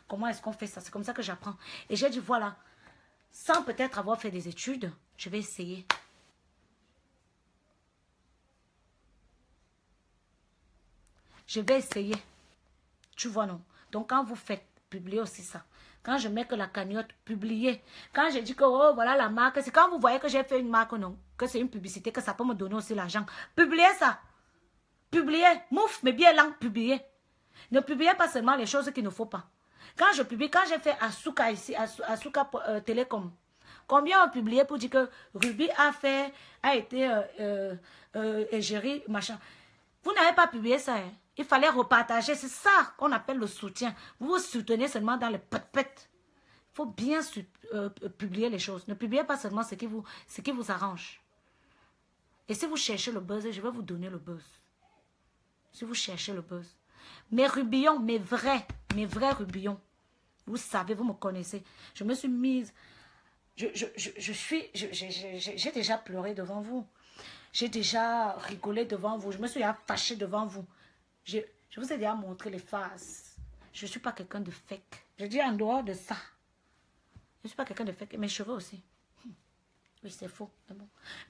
Comment est-ce qu'on fait ça? C'est comme ça que j'apprends. Et j'ai dit, voilà, sans peut-être avoir fait des études, je vais essayer. Je vais essayer. Tu vois, non? Donc, quand vous faites, publiez aussi ça. Quand je mets que la cagnotte, publiez. Quand je dis que, oh, voilà la marque, c'est quand vous voyez que j'ai fait une marque, non? Que c'est une publicité, que ça peut me donner aussi l'argent. Publiez ça. Publiez. Mouf, mais bien là, publiez. Ne publiez pas seulement les choses qu'il ne faut pas. Quand je publie, quand j'ai fait Asuka ici, Asuka Télécom, combien ont publié pour dire que Ruby a été égérie, machin. Vous n'avez pas publié ça. Hein? Il fallait repartager. C'est ça qu'on appelle le soutien. Vous vous soutenez seulement dans les pet-pet. Il faut bien publier les choses. Ne publiez pas seulement ce qui vous arrange. Et si vous cherchez le buzz, je vais vous donner le buzz. Si vous cherchez le buzz. Mes rubillons, mes vrais rubillons. Vous savez, vous me connaissez. Je me suis mise... J'ai déjà pleuré devant vous. J'ai déjà rigolé devant vous. Je me suis fâchée devant vous. Je vous ai déjà montré les faces. Je ne suis pas quelqu'un de fake. Je dis en dehors de ça. Je ne suis pas quelqu'un de fake. Et mes cheveux aussi. Oui, c'est faux.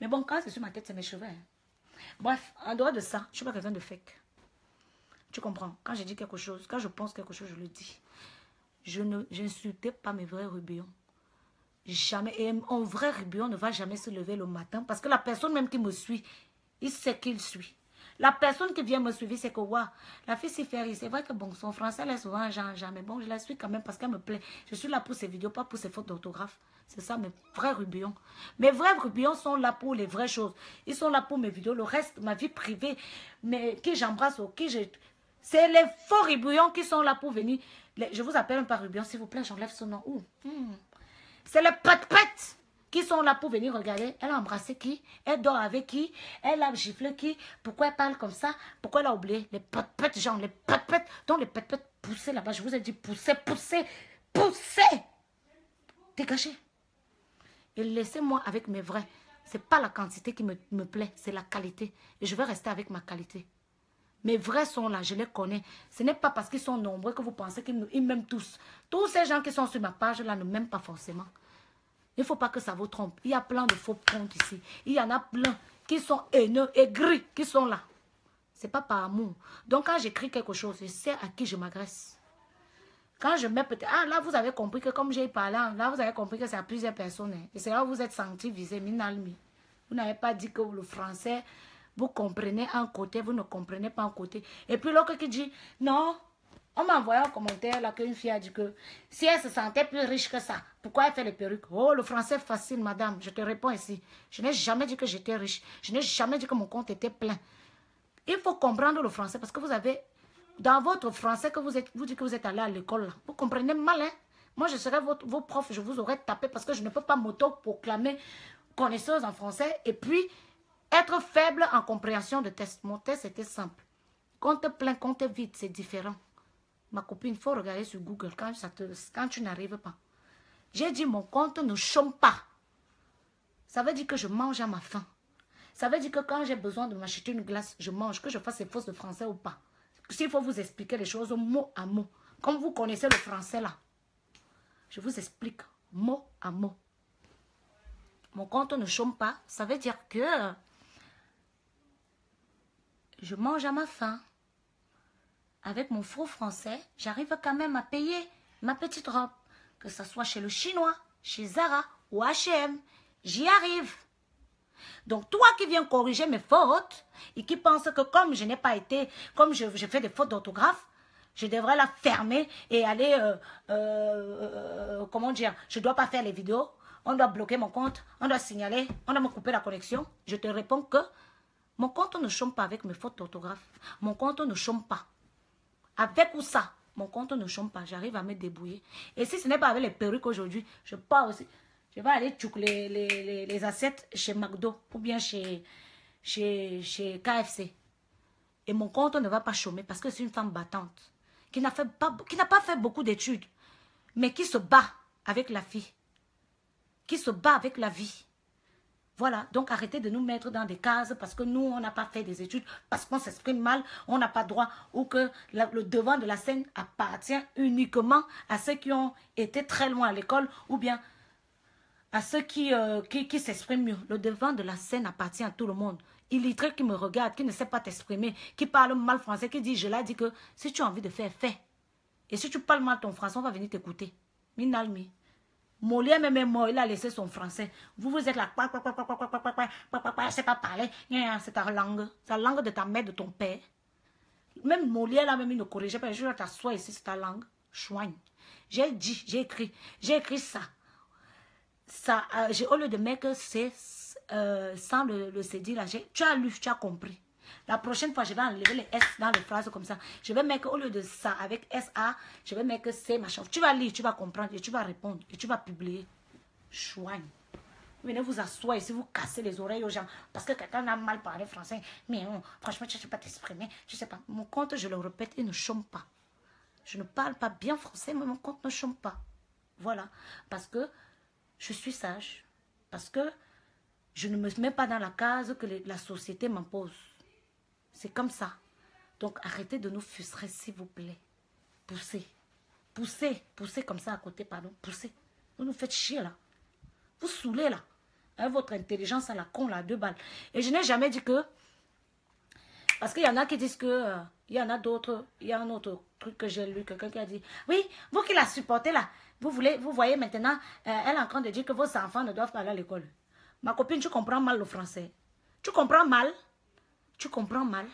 Mais bon, quand c'est sur ma tête, c'est mes cheveux. Hein. Bref, en dehors de ça, je ne suis pas quelqu'un de fake. Tu comprends? Quand je dis quelque chose, quand je pense quelque chose, je le dis. Je n'insultais pas mes vrais rubillons. Jamais. Et un vrai rubillon ne va jamais se lever le matin parce que la personne même qui me suit, il sait qu'il suit. La personne qui vient me suivre, c'est que, waouh, la fille s'y fait rire. C'est vrai que bon, son français, elle est souvent jamais. Bon, je la suis quand même parce qu'elle me plaît. Je suis là pour ses vidéos, pas pour ses fautes d'orthographe. C'est ça, mes vrais rubillons. Mes vrais rubillons sont là pour les vraies choses. Ils sont là pour mes vidéos. Le reste, ma vie privée, mais qui j'embrasse ou qui je... C'est les faux rubillons qui sont là pour venir. Je vous appelle un par rubillon, s'il vous plaît, j'enlève son nom. C'est les pet-pet qui sont là pour venir regarder. Elle a embrassé qui? Elle dort avec qui? Elle a giflé qui? Pourquoi elle parle comme ça? Pourquoi elle a oublié? Les pet-pet, genre les pet-pet. Donc les pet-pet, poussez là-bas. Je vous ai dit poussez, poussez, poussez. Dégagez. Et laissez-moi avec mes vrais. Ce n'est pas la quantité qui me plaît, c'est la qualité. Et je vais rester avec ma qualité. Mes vrais sont là, je les connais. Ce n'est pas parce qu'ils sont nombreux que vous pensez qu'ils m'aiment tous. Tous ces gens qui sont sur ma page là ne m'aiment pas forcément. Il ne faut pas que ça vous trompe. Il y a plein de faux comptes ici. Il y en a plein qui sont haineux, aigris, qui sont là. Ce n'est pas par amour. Donc quand j'écris quelque chose, je sais à qui je m'agresse. Quand je mets peut-être... Ah, là, vous avez compris que comme j'ai parlé, là, vous avez compris que c'est à plusieurs personnes. Hein. Et c'est là où vous êtes senti visé, minalmi. Vous n'avez pas dit que le français... Vous comprenez un côté, vous ne comprenez pas un côté. Et puis l'autre qui dit, non, on m'a envoyé un commentaire là qu'une fille a dit que si elle se sentait plus riche que ça, pourquoi elle fait les perruques? Oh, le français est facile, madame. Je te réponds ici. Je n'ai jamais dit que j'étais riche. Je n'ai jamais dit que mon compte était plein. Il faut comprendre le français parce que vous avez, dans votre français, que vous dites que vous êtes allé à l'école, là, vous comprenez mal, hein? Moi, je serais vos profs, je vous aurais tapé parce que je ne peux pas m'auto-proclamer connaisseuse en français et puis... Être faible en compréhension de test. Mon test était simple. Compte plein, compte vide, c'est différent. Ma copine, il faut regarder sur Google quand tu n'arrives pas. J'ai dit mon compte ne chôme pas. Ça veut dire que je mange à ma faim. Ça veut dire que quand j'ai besoin de m'acheter une glace, je mange, que je fasse des fautes de français ou pas. S'il faut vous expliquer les choses mot à mot. Comme vous connaissez le français là. Je vous explique mot à mot. Mon compte ne chôme pas. Ça veut dire que... Je mange à ma faim. Avec mon faux français, j'arrive quand même à payer ma petite robe. Que ce soit chez le Chinois, chez Zara ou H&M. J'y arrive. Donc, toi qui viens corriger mes fautes et qui pense que comme je n'ai pas été, comme je fais des fautes d'orthographe, je devrais la fermer et aller, comment dire, je ne dois pas faire les vidéos, on doit bloquer mon compte, on doit signaler, on doit me couper la connexion. Je te réponds que mon compte ne chôme pas avec mes fautes d'orthographe. Mon compte ne chôme pas. Avec ou ça, mon compte ne chôme pas. J'arrive à me débrouiller. Et si ce n'est pas avec les perruques aujourd'hui, je pars aussi. Je vais aller tchoucler les assiettes chez McDo ou bien chez KFC. Et mon compte ne va pas chômer parce que c'est une femme battante qui n'a pas fait beaucoup d'études, mais qui se bat avec la vie, qui se bat avec la vie. Voilà, donc arrêtez de nous mettre dans des cases parce que nous, on n'a pas fait des études, parce qu'on s'exprime mal, on n'a pas droit, ou que le devant de la scène appartient uniquement à ceux qui ont été très loin à l'école, ou bien à ceux qui s'expriment mieux. Le devant de la scène appartient à tout le monde. Illettré qui me regarde, qui ne sait pas t'exprimer, qui parle mal français, qui dit, je l'ai dit que si tu as envie de faire, fais. Et si tu parles mal ton français, on va venir t'écouter. Minalmi. Molière même est mort, il a laissé son français. Vous êtes là, c'est pas parler, c'est ta langue de ta mère, de ton père. Même Molière là même il ne corrigeait pas, je vais t'asseoir ici, c'est ta langue. Chouigne. J'ai dit, j'ai écrit ça. Au lieu de mettre c'est sans le cédille là, tu as lu, tu as compris. La prochaine fois, je vais enlever les S dans les phrases comme ça. Je vais mettre, au lieu de ça, avec SA, je vais mettre C, machin. Tu vas lire, tu vas comprendre et tu vas répondre et tu vas publier. Chouigne. Venez vous asseoir ici, vous cassez les oreilles aux gens parce que quelqu'un a mal parlé français. Mais franchement, tu ne sais pas t'exprimer. Je ne sais pas. Mon compte, je le répète, il ne chôme pas. Je ne parle pas bien français, mais mon compte ne chôme pas. Voilà. Parce que je suis sage. Parce que je ne me mets pas dans la case que la société m'impose. C'est comme ça. Donc, arrêtez de nous frustrer, s'il vous plaît. Poussez. Poussez. Poussez comme ça à côté, pardon. Poussez. Vous nous faites chier, là. Vous saoulez, là. Hein, votre intelligence à la con, là, 2 balles. Et je n'ai jamais dit que... Parce qu'il y en a qui disent que... il y en a d'autres... Il y a un autre truc que j'ai lu. Quelqu'un qui a dit... Oui, vous qui la supportez, là. Vous voyez maintenant... elle est en train de dire que vos enfants ne doivent pas aller à l'école. Ma copine, tu comprends mal le français. Tu comprends mal. Tu comprends mal.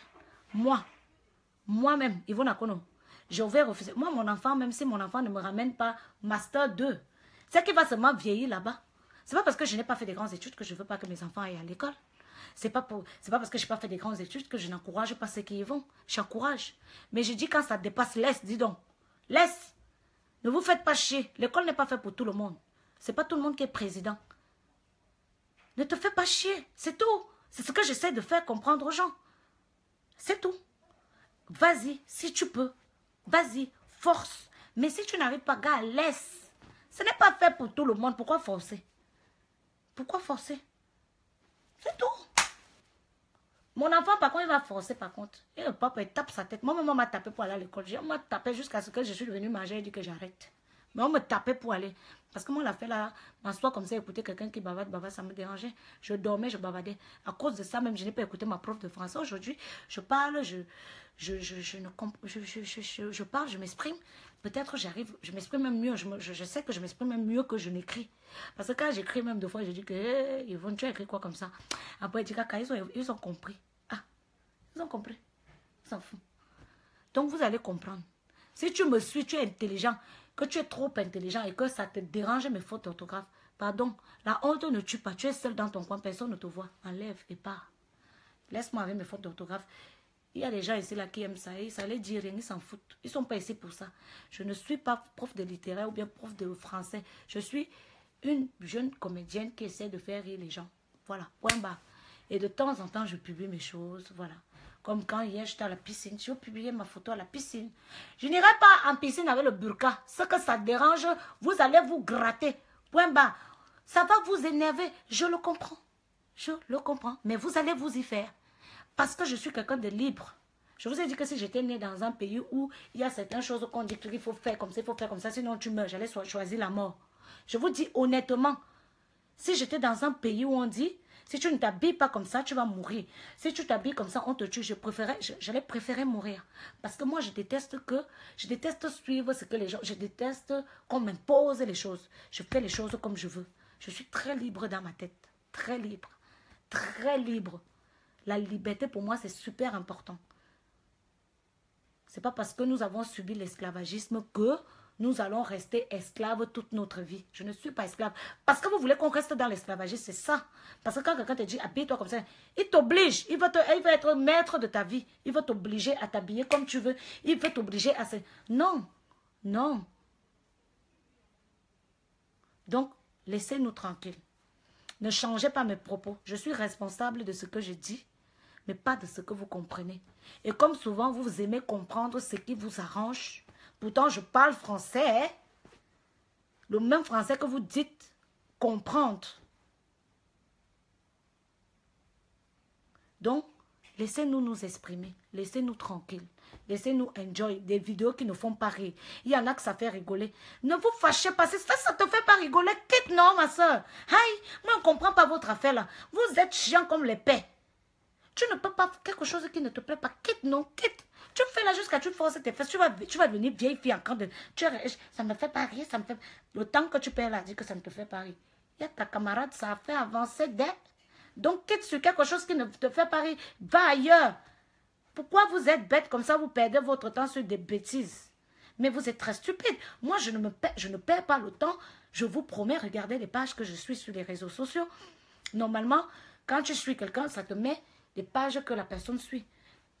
Moi-même, Yvonne Akono, je vais refuser. Moi, mon enfant, même si mon enfant ne me ramène pas Master 2, c'est qu'il va seulement vieillir là-bas. C'est pas parce que je n'ai pas fait des grandes études que je ne veux pas que mes enfants aillent à l'école. C'est pas parce que je n'ai pas fait des grandes études que je n'encourage pas ceux qui y vont. J'encourage. Mais je dis quand ça dépasse, laisse, dis donc. Laisse. Ne vous faites pas chier. L'école n'est pas faite pour tout le monde. C'est pas tout le monde qui est président. Ne te fais pas chier. C'est tout. C'est ce que j'essaie de faire comprendre aux gens. C'est tout. Vas-y, si tu peux. Vas-y, force. Mais si tu n'arrives pas, gars, laisse. Ce n'est pas fait pour tout le monde. Pourquoi forcer? Pourquoi forcer? C'est tout. Mon enfant, par contre, il va forcer, par contre. Et le papa, il tape sa tête. Moi, maman m'a tapé pour aller à l'école. On m'a tapé jusqu'à ce que je suis devenue majeure et dit que j'arrête. Mais on me tapait pour aller. Parce que moi, la fait là, m'asseoir comme ça, écouter quelqu'un qui bavade, ça me dérangeait. Je dormais, je bavardais. À cause de ça, même, je n'ai pas écouté ma prof de français. Aujourd'hui, je parle, je parle, je m'exprime. Peut-être j'arrive, je m'exprime même mieux. Je sais que je m'exprime même mieux que je n'écris. Parce que quand j'écris, même 2 fois, je dis que, hey, Yvonne, tu as écrit quoi comme ça? Après, ils ont compris. Ah, ils ont compris. Ils s'en foutent. Donc, vous allez comprendre. Si tu me suis, tu es intelligent, que tu es trop intelligent et que ça te dérange mes fautes d'orthographe, pardon, la honte ne tue pas. Tu es seul dans ton coin, personne ne te voit. Enlève et pars. Laisse-moi avec mes fautes d'orthographe. Il y a des gens ici là qui aiment ça. Et ça les dit rien, ils s'en foutent. Ils ne sont pas ici pour ça. Je ne suis pas prof de littéraire ou bien prof de français. Je suis une jeune comédienne qui essaie de faire rire les gens. Voilà, point barre. Et de temps en temps, je publie mes choses. Voilà. Comme quand hier, j'étais à la piscine. Je vais publier ma photo à la piscine. Je n'irai pas en piscine avec le burqa. Ce que ça dérange, vous allez vous gratter. Point barre. Ça va vous énerver. Je le comprends. Je le comprends. Mais vous allez vous y faire. Parce que je suis quelqu'un de libre. Je vous ai dit que si j'étais née dans un pays où il y a certaines choses qu'on dit qu'il faut faire comme ça, il faut faire comme ça, sinon tu meurs, j'allais choisir la mort. Je vous dis honnêtement, si j'étais dans un pays où on dit, si tu ne t'habilles pas comme ça, tu vas mourir. Si tu t'habilles comme ça, on te tue. J'allais préférer mourir. Parce que moi, je déteste suivre ce que les gens, je déteste qu'on m'impose les choses. Je fais les choses comme je veux. Je suis très libre dans ma tête. Très libre. Très libre. La liberté, pour moi, c'est super important. Ce n'est pas parce que nous avons subi l'esclavagisme que nous allons rester esclaves toute notre vie. Je ne suis pas esclave. Parce que vous voulez qu'on reste dans l'esclavagisme, c'est ça. Parce que quand quelqu'un te dit, habille-toi comme ça, il t'oblige. Il va être maître de ta vie. Il va t'obliger à t'habiller comme tu veux. Il va t'obliger à se... Non. Non. Donc, laissez-nous tranquilles. Ne changez pas mes propos. Je suis responsable de ce que je dis, mais pas de ce que vous comprenez. Et comme souvent, vous aimez comprendre ce qui vous arrange. Pourtant, je parle français. Hein? Le même français que vous dites comprendre. Donc, laissez-nous nous exprimer. Laissez-nous tranquilles. Laissez-nous enjoy des vidéos qui ne font pas rire. Il y en a que ça fait rigoler. Ne vous fâchez pas. Si ça ne te fait pas rigoler, quitte, non, ma soeur. Aïe, moi, on ne comprend pas votre affaire là. Vous êtes chiant comme les paix. Tu ne peux pas faire quelque chose qui ne te plaît pas. Quitte, non, quitte. Tu fais là jusqu'à tu forces tes fesses. Tu vas devenir vieille fille encore. Ça me fait pas rire. Ça me fait... Le temps que tu perds là, dis que ça ne te fait pas rire. Il y a ta camarade, ça a fait avancer d'elle. Donc, quitte sur quelque chose qui ne te fait pas rire. Va ailleurs. Pourquoi vous êtes bête comme ça, vous perdez votre temps sur des bêtises? Mais vous êtes très stupide. Moi, je ne perds pas le temps. Je vous promets, regardez les pages que je suis sur les réseaux sociaux. Normalement, quand tu suis quelqu'un, ça te met des pages que la personne suit.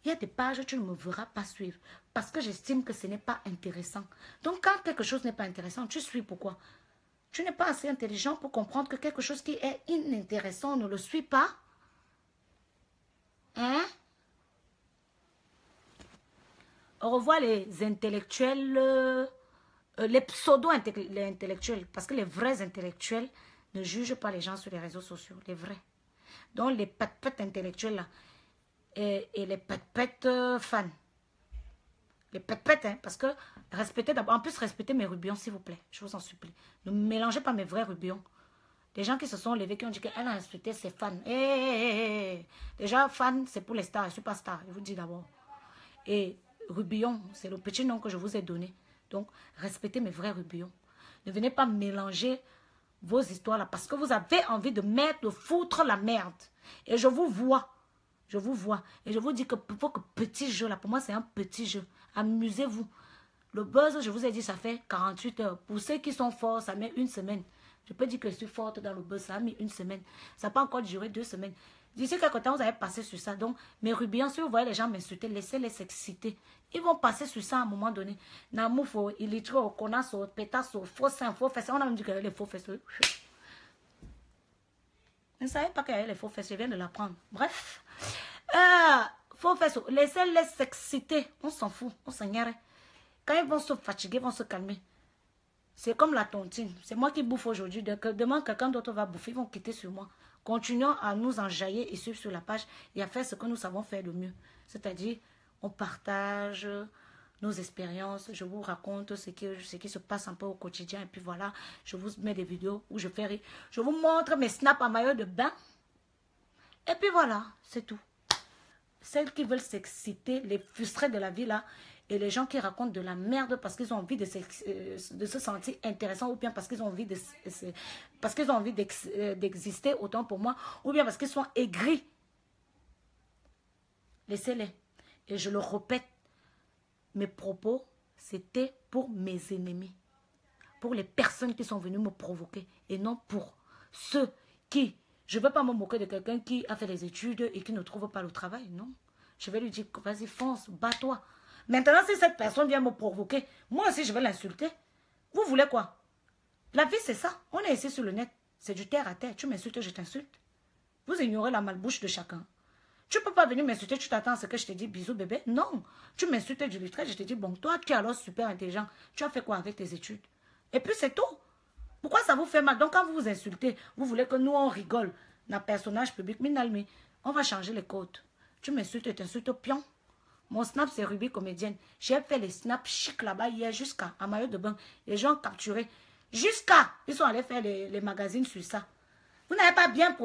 Il y a des pages que tu ne me verras pas suivre parce que j'estime que ce n'est pas intéressant. Donc, quand quelque chose n'est pas intéressant, tu suis pourquoi? Tu n'es pas assez intelligent pour comprendre que quelque chose qui est inintéressant, on ne le suit pas. Hein? On revoit les intellectuels, les pseudo-intellectuels, parce que les vrais intellectuels ne jugent pas les gens sur les réseaux sociaux, les vrais. Donc, les pet-pet intellectuels là, et les pet-pet fans. Les pet-pet, hein, parce que respectez d'abord, en plus respectez mes rubillons s'il vous plaît, je vous en supplie. Ne mélangez pas mes vrais rubillons. Des gens qui se sont levés, qui ont dit qu'elle a insulté ses fans. Déjà, fan, c'est pour les stars, je ne suis pas star, je vous dis d'abord. Et rubillon, c'est le petit nom que je vous ai donné. Donc, respectez mes vrais rubillons. Ne venez pas mélanger vos histoires là, parce que vous avez envie de foutre la merde. Et je vous vois. Je vous vois. Et je vous dis que pour que petit jeu là, pour moi c'est un petit jeu. Amusez-vous. Le buzz, je vous ai dit, ça fait 48 heures. Pour ceux qui sont forts, ça met une semaine. Je peux dire que je suis forte dans le buzz, ça a mis une semaine. Ça n'a pas encore duré 2 semaines. D'ici quelque temps, vous allez passer sur ça. Donc, mes rubillons, si vous voyez les gens m'insulter, laissez-les s'exciter. Ils vont passer sur ça à un moment donné. Namoufo, ilitro, konaso, pétasso, faux sein, faux fesses. On a même dit qu'il y avait les faux fesses. Je ne savais pas qu'il y avait les faux fesses. Je viens de l'apprendre. Bref. Faux fesses. Laissez-les s'exciter. On s'en fout. On s'en irait. Quand ils vont se fatiguer, ils vont se calmer. C'est comme la tontine. C'est moi qui bouffe aujourd'hui. Demain, quelqu'un d'autre va bouffer. Ils vont quitter sur moi. Continuons à nous enjailler et suivre sur la page et à faire ce que nous savons faire le mieux. C'est-à-dire, on partage nos expériences. Je vous raconte ce qui se passe un peu au quotidien. Et puis voilà, je vous mets des vidéos où je fais rire. Je vous montre mes snaps en maillot de bain. Et puis voilà, c'est tout. Celles qui veulent s'exciter, les frustrés de la vie là, et les gens qui racontent de la merde parce qu'ils ont envie de se sentir intéressants, ou bien parce qu'ils ont envie d'exister, autant pour moi, ou bien parce qu'ils sont aigris. Laissez-les. Et je le répète, mes propos, c'était pour mes ennemis. Pour les personnes qui sont venues me provoquer. Et non pour ceux qui... Je ne veux pas me moquer de quelqu'un qui a fait les études et qui ne trouve pas le travail, non. Je vais lui dire, vas-y, fonce, bats-toi. Maintenant, si cette personne vient me provoquer, moi aussi, je vais l'insulter. Vous voulez quoi? La vie, c'est ça. On est ici sur le net. C'est du terre à terre. Tu m'insultes, je t'insulte. Vous ignorez la malbouche de chacun. Tu ne peux pas venir m'insulter, tu t'attends à ce que je te dise bisous, bébé. Non. Tu m'insultes du litre, je te dis, bon, toi, tu es alors super intelligent. Tu as fait quoi avec tes études? Et puis, c'est tout. Pourquoi ça vous fait mal? Donc, quand vous vous insultez, vous voulez que nous, on rigole. Dans personnage public, Minalmi, on va changer les codes. Tu m'insultes et t'insultes pion. Mon snap, c'est Ruby comédienne. J'ai fait les snaps chic là-bas hier jusqu'à maillot de bain. Les gens capturés. Jusqu'à. Ils sont allés faire les magazines sur ça. Vous n'avez pas bien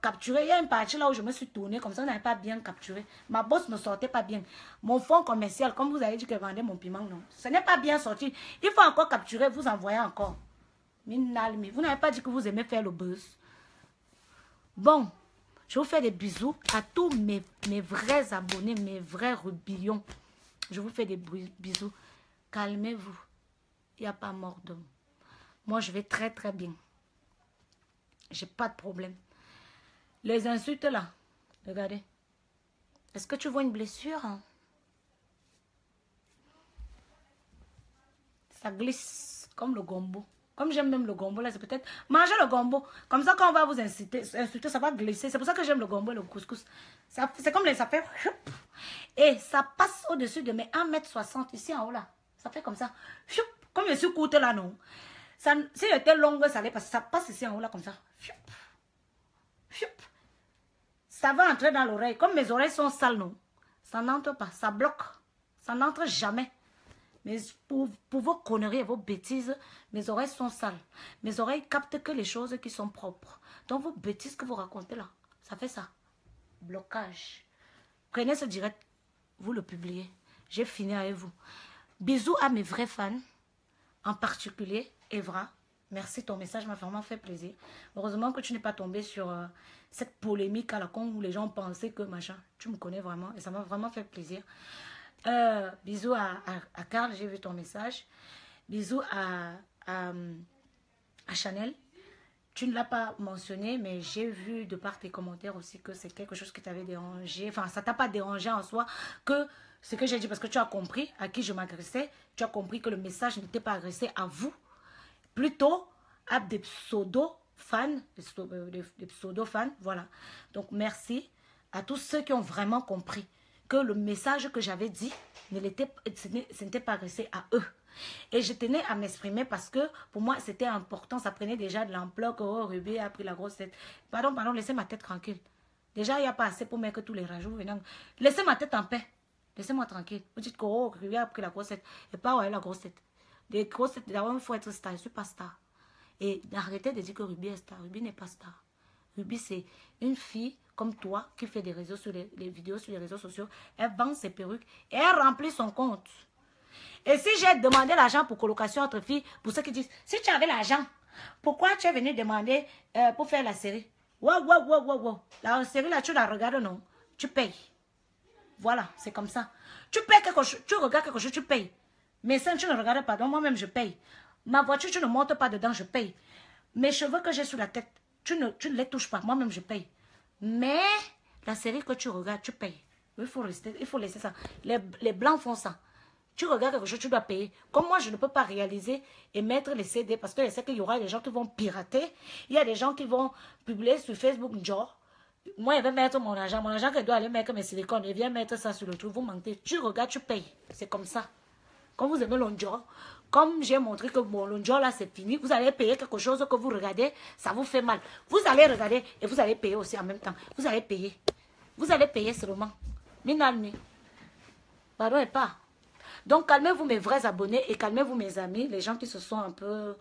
capturé. Il y a une partie là où je me suis tournée comme ça. Vous n'avez pas bien capturé. Ma bosse ne sortait pas bien. Mon fond commercial, comme vous avez dit que vendait mon piment, non. Ce n'est pas bien sorti. Il faut encore capturer. Vous envoyez encore. Minalmi. Vous n'avez pas dit que vous aimez faire le buzz. Bon. Je vous fais des bisous à tous mes vrais abonnés, mes vrais rubillons. Je vous fais des bisous. Calmez-vous. Il n'y a pas mort d'homme. Moi, je vais très, très bien. J'ai pas de problème. Les insultes là, regardez. Est-ce que tu vois une blessure? Hein? Ça glisse comme le gombo. Comme j'aime même le gombo, là, c'est peut-être... Mangez le gombo. Comme ça, quand on va vous insulter, ça va glisser. C'est pour ça que j'aime le gombo et le couscous. C'est comme les... Ça fait... Et ça passe au-dessus de mes 1m60 ici en haut, là. Ça fait comme ça. Comme je suis courte, là, non. Si elle était longue, ça allait passer. Ça passe ici en haut, là, comme ça. Ça va entrer dans l'oreille. Comme mes oreilles sont sales, non. Ça n'entre pas. Ça bloque. Ça n'entre jamais. Mais pour vos conneries et vos bêtises, mes oreilles sont sales. Mes oreilles captent que les choses qui sont propres. Donc vos bêtises que vous racontez là, ça fait ça. Blocage. Prenez ce direct, vous le publiez. J'ai fini avec vous. Bisous à mes vrais fans, en particulier Evra. Merci, ton message m'a vraiment fait plaisir. Heureusement que tu n'es pas tombé sur cette polémique à la con où les gens pensaient que machin. Tu me connais vraiment et ça m'a vraiment fait plaisir. Bisous à Carl, j'ai vu ton message. Bisous à Chanel. tu ne l'as pas mentionné, mais j'ai vu de par tes commentaires aussi que c'est quelque chose qui t'avait dérangé. Enfin, ça t'a pas dérangé en soi que ce que j'ai dit, parce que tu as compris à qui je m'adressais. Tu as compris que le message n'était pas adressé à vous, plutôt à des pseudo-fans, des pseudo-fans, voilà. Donc, merci à tous ceux qui ont vraiment compris que le message que j'avais dit, ce n'était pas adressé à eux. Et je tenais à m'exprimer parce que pour moi, c'était important. Ça prenait déjà de l'ampleur que oh, Ruby a pris la grosse tête. Pardon, laissez ma tête tranquille. Déjà, il n'y a pas assez pour mettre tous les rajouts. Laissez ma tête en paix. Laissez-moi tranquille. Vous dites que oh, Ruby a pris la grosse tête. Et pas ouais, la grosse tête. Les grosses têtes, d'abord, il faut être star. Je ne suis pas star. Et arrêtez de dire que Ruby est star. Ruby n'est pas star. Ruby, c'est une fille comme toi qui fait des réseaux sur les vidéos sur les réseaux sociaux. Elle vend ses perruques et elle remplit son compte. Et si j'ai demandé l'argent pour colocation entre filles, pour ceux qui disent, si tu avais l'argent, pourquoi tu es venu demander pour faire la série? Wow. La série là, tu la regardes, non? Tu payes. Voilà, c'est comme ça. Tu payes quelque chose, tu regardes quelque chose, tu payes. Mes seins, tu ne regardes pas, donc moi-même, je paye. Ma voiture, tu ne montes pas dedans, je paye. Mes cheveux que j'ai sur la tête, tu ne les touches pas, moi-même, je paye. Mais la série que tu regardes, tu payes. Il faut laisser ça. Les blancs font ça. Tu regardes quelque chose, tu dois payer. Comme moi, je ne peux pas réaliser et mettre les CD parce que je sais qu'il y aura des gens qui vont pirater. Il y a des gens qui vont publier sur Facebook, genre. Moi, je vais mettre mon argent. Mon argent, je dois aller mettre mes silicones. Je viens mettre ça sur le truc. Vous mentez. Tu regardes, tu payes. C'est comme ça. Quand vous aimez l'onjor, comme j'ai montré que bon, l'onjor là, c'est fini, vous allez payer quelque chose que vous regardez, ça vous fait mal. Vous allez regarder et vous allez payer aussi en même temps. Vous allez payer. Vous allez payer seulement. Minalmi. Pardon et pas. Donc, calmez-vous mes vrais abonnés et calmez-vous mes amis, les gens qui se sont un peu,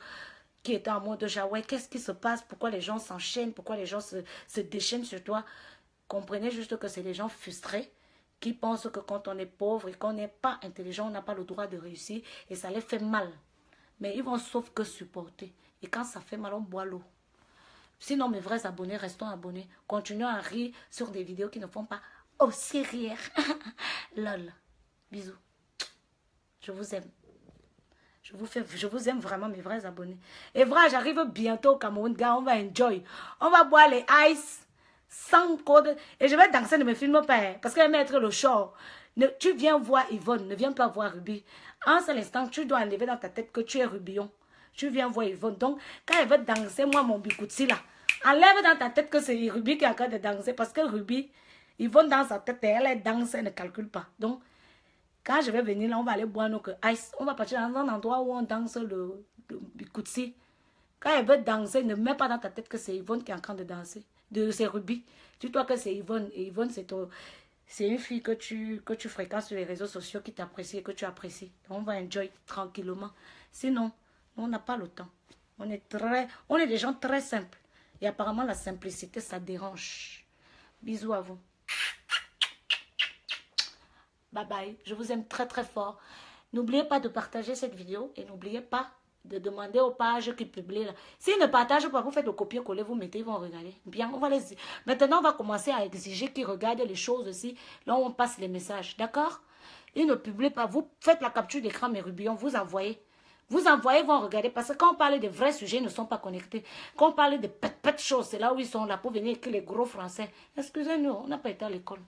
qui étaient en mode genre, ouais, qu'est-ce qui se passe? Pourquoi les gens s'enchaînent? Pourquoi les gens se déchaînent sur toi? Comprenez juste que c'est des gens frustrés qui pensent que quand on est pauvre et qu'on n'est pas intelligent, on n'a pas le droit de réussir et ça les fait mal. Mais ils vont sauf que supporter. Et quand ça fait mal, on boit l'eau. Sinon, mes vrais abonnés, restons abonnés. Continuons à rire sur des vidéos qui ne font pas aussi rire. Lol. Bisous. Je vous aime. Je vous aime vraiment, mes vrais abonnés. Et vrai, j'arrive bientôt au Cameroun, gars, on va enjoy. On va boire les ice sans code. Et je vais danser, ne me filme pas, parce qu'elle va mettre le show. Tu viens voir Yvonne, ne viens pas voir Ruby. En cet instant, tu dois enlever dans ta tête que tu es Rubillon. Tu viens voir Yvonne. Donc, quand elle veut danser, moi, mon bikouti là, enlève dans ta tête que c'est Ruby qui est en train de danser, parce que Ruby, Yvonne dans sa tête, elle danse, elle ne calcule pas. Donc, quand je vais venir là, on va aller boire nos ice. On va partir dans un endroit où on danse le bikutsi. Quand elle veut danser, ne mets pas dans ta tête que c'est Yvonne qui est en train de danser. C'est Ruby. Dis-toi que c'est Yvonne. Et Yvonne, c'est une fille que tu fréquentes sur les réseaux sociaux, qui t'apprécie et que tu apprécies. Donc, on va enjoy tranquillement. Sinon, on n'a pas le temps. On est des gens très simples. Et apparemment, la simplicité, ça dérange. Bisous à vous. Bye bye, je vous aime très très fort. N'oubliez pas de partager cette vidéo et n'oubliez pas de demander aux pages qui publient là. S'ils ne partagent pas, vous faites le copier-coller, vous mettez, ils vont regarder. Bien, on va les... Maintenant, on va commencer à exiger qu'ils regardent les choses aussi, là où on passe les messages, d'accord? Ils ne publient pas, vous faites la capture d'écran, mes rubillons, vous envoyez. Vous envoyez, vont regarder, parce que quand on parle de vrais sujets, ils ne sont pas connectés. Quand on parle de petites choses, c'est là où ils sont là pour venir écrire les gros français. Excusez-nous, on n'a pas été à l'école.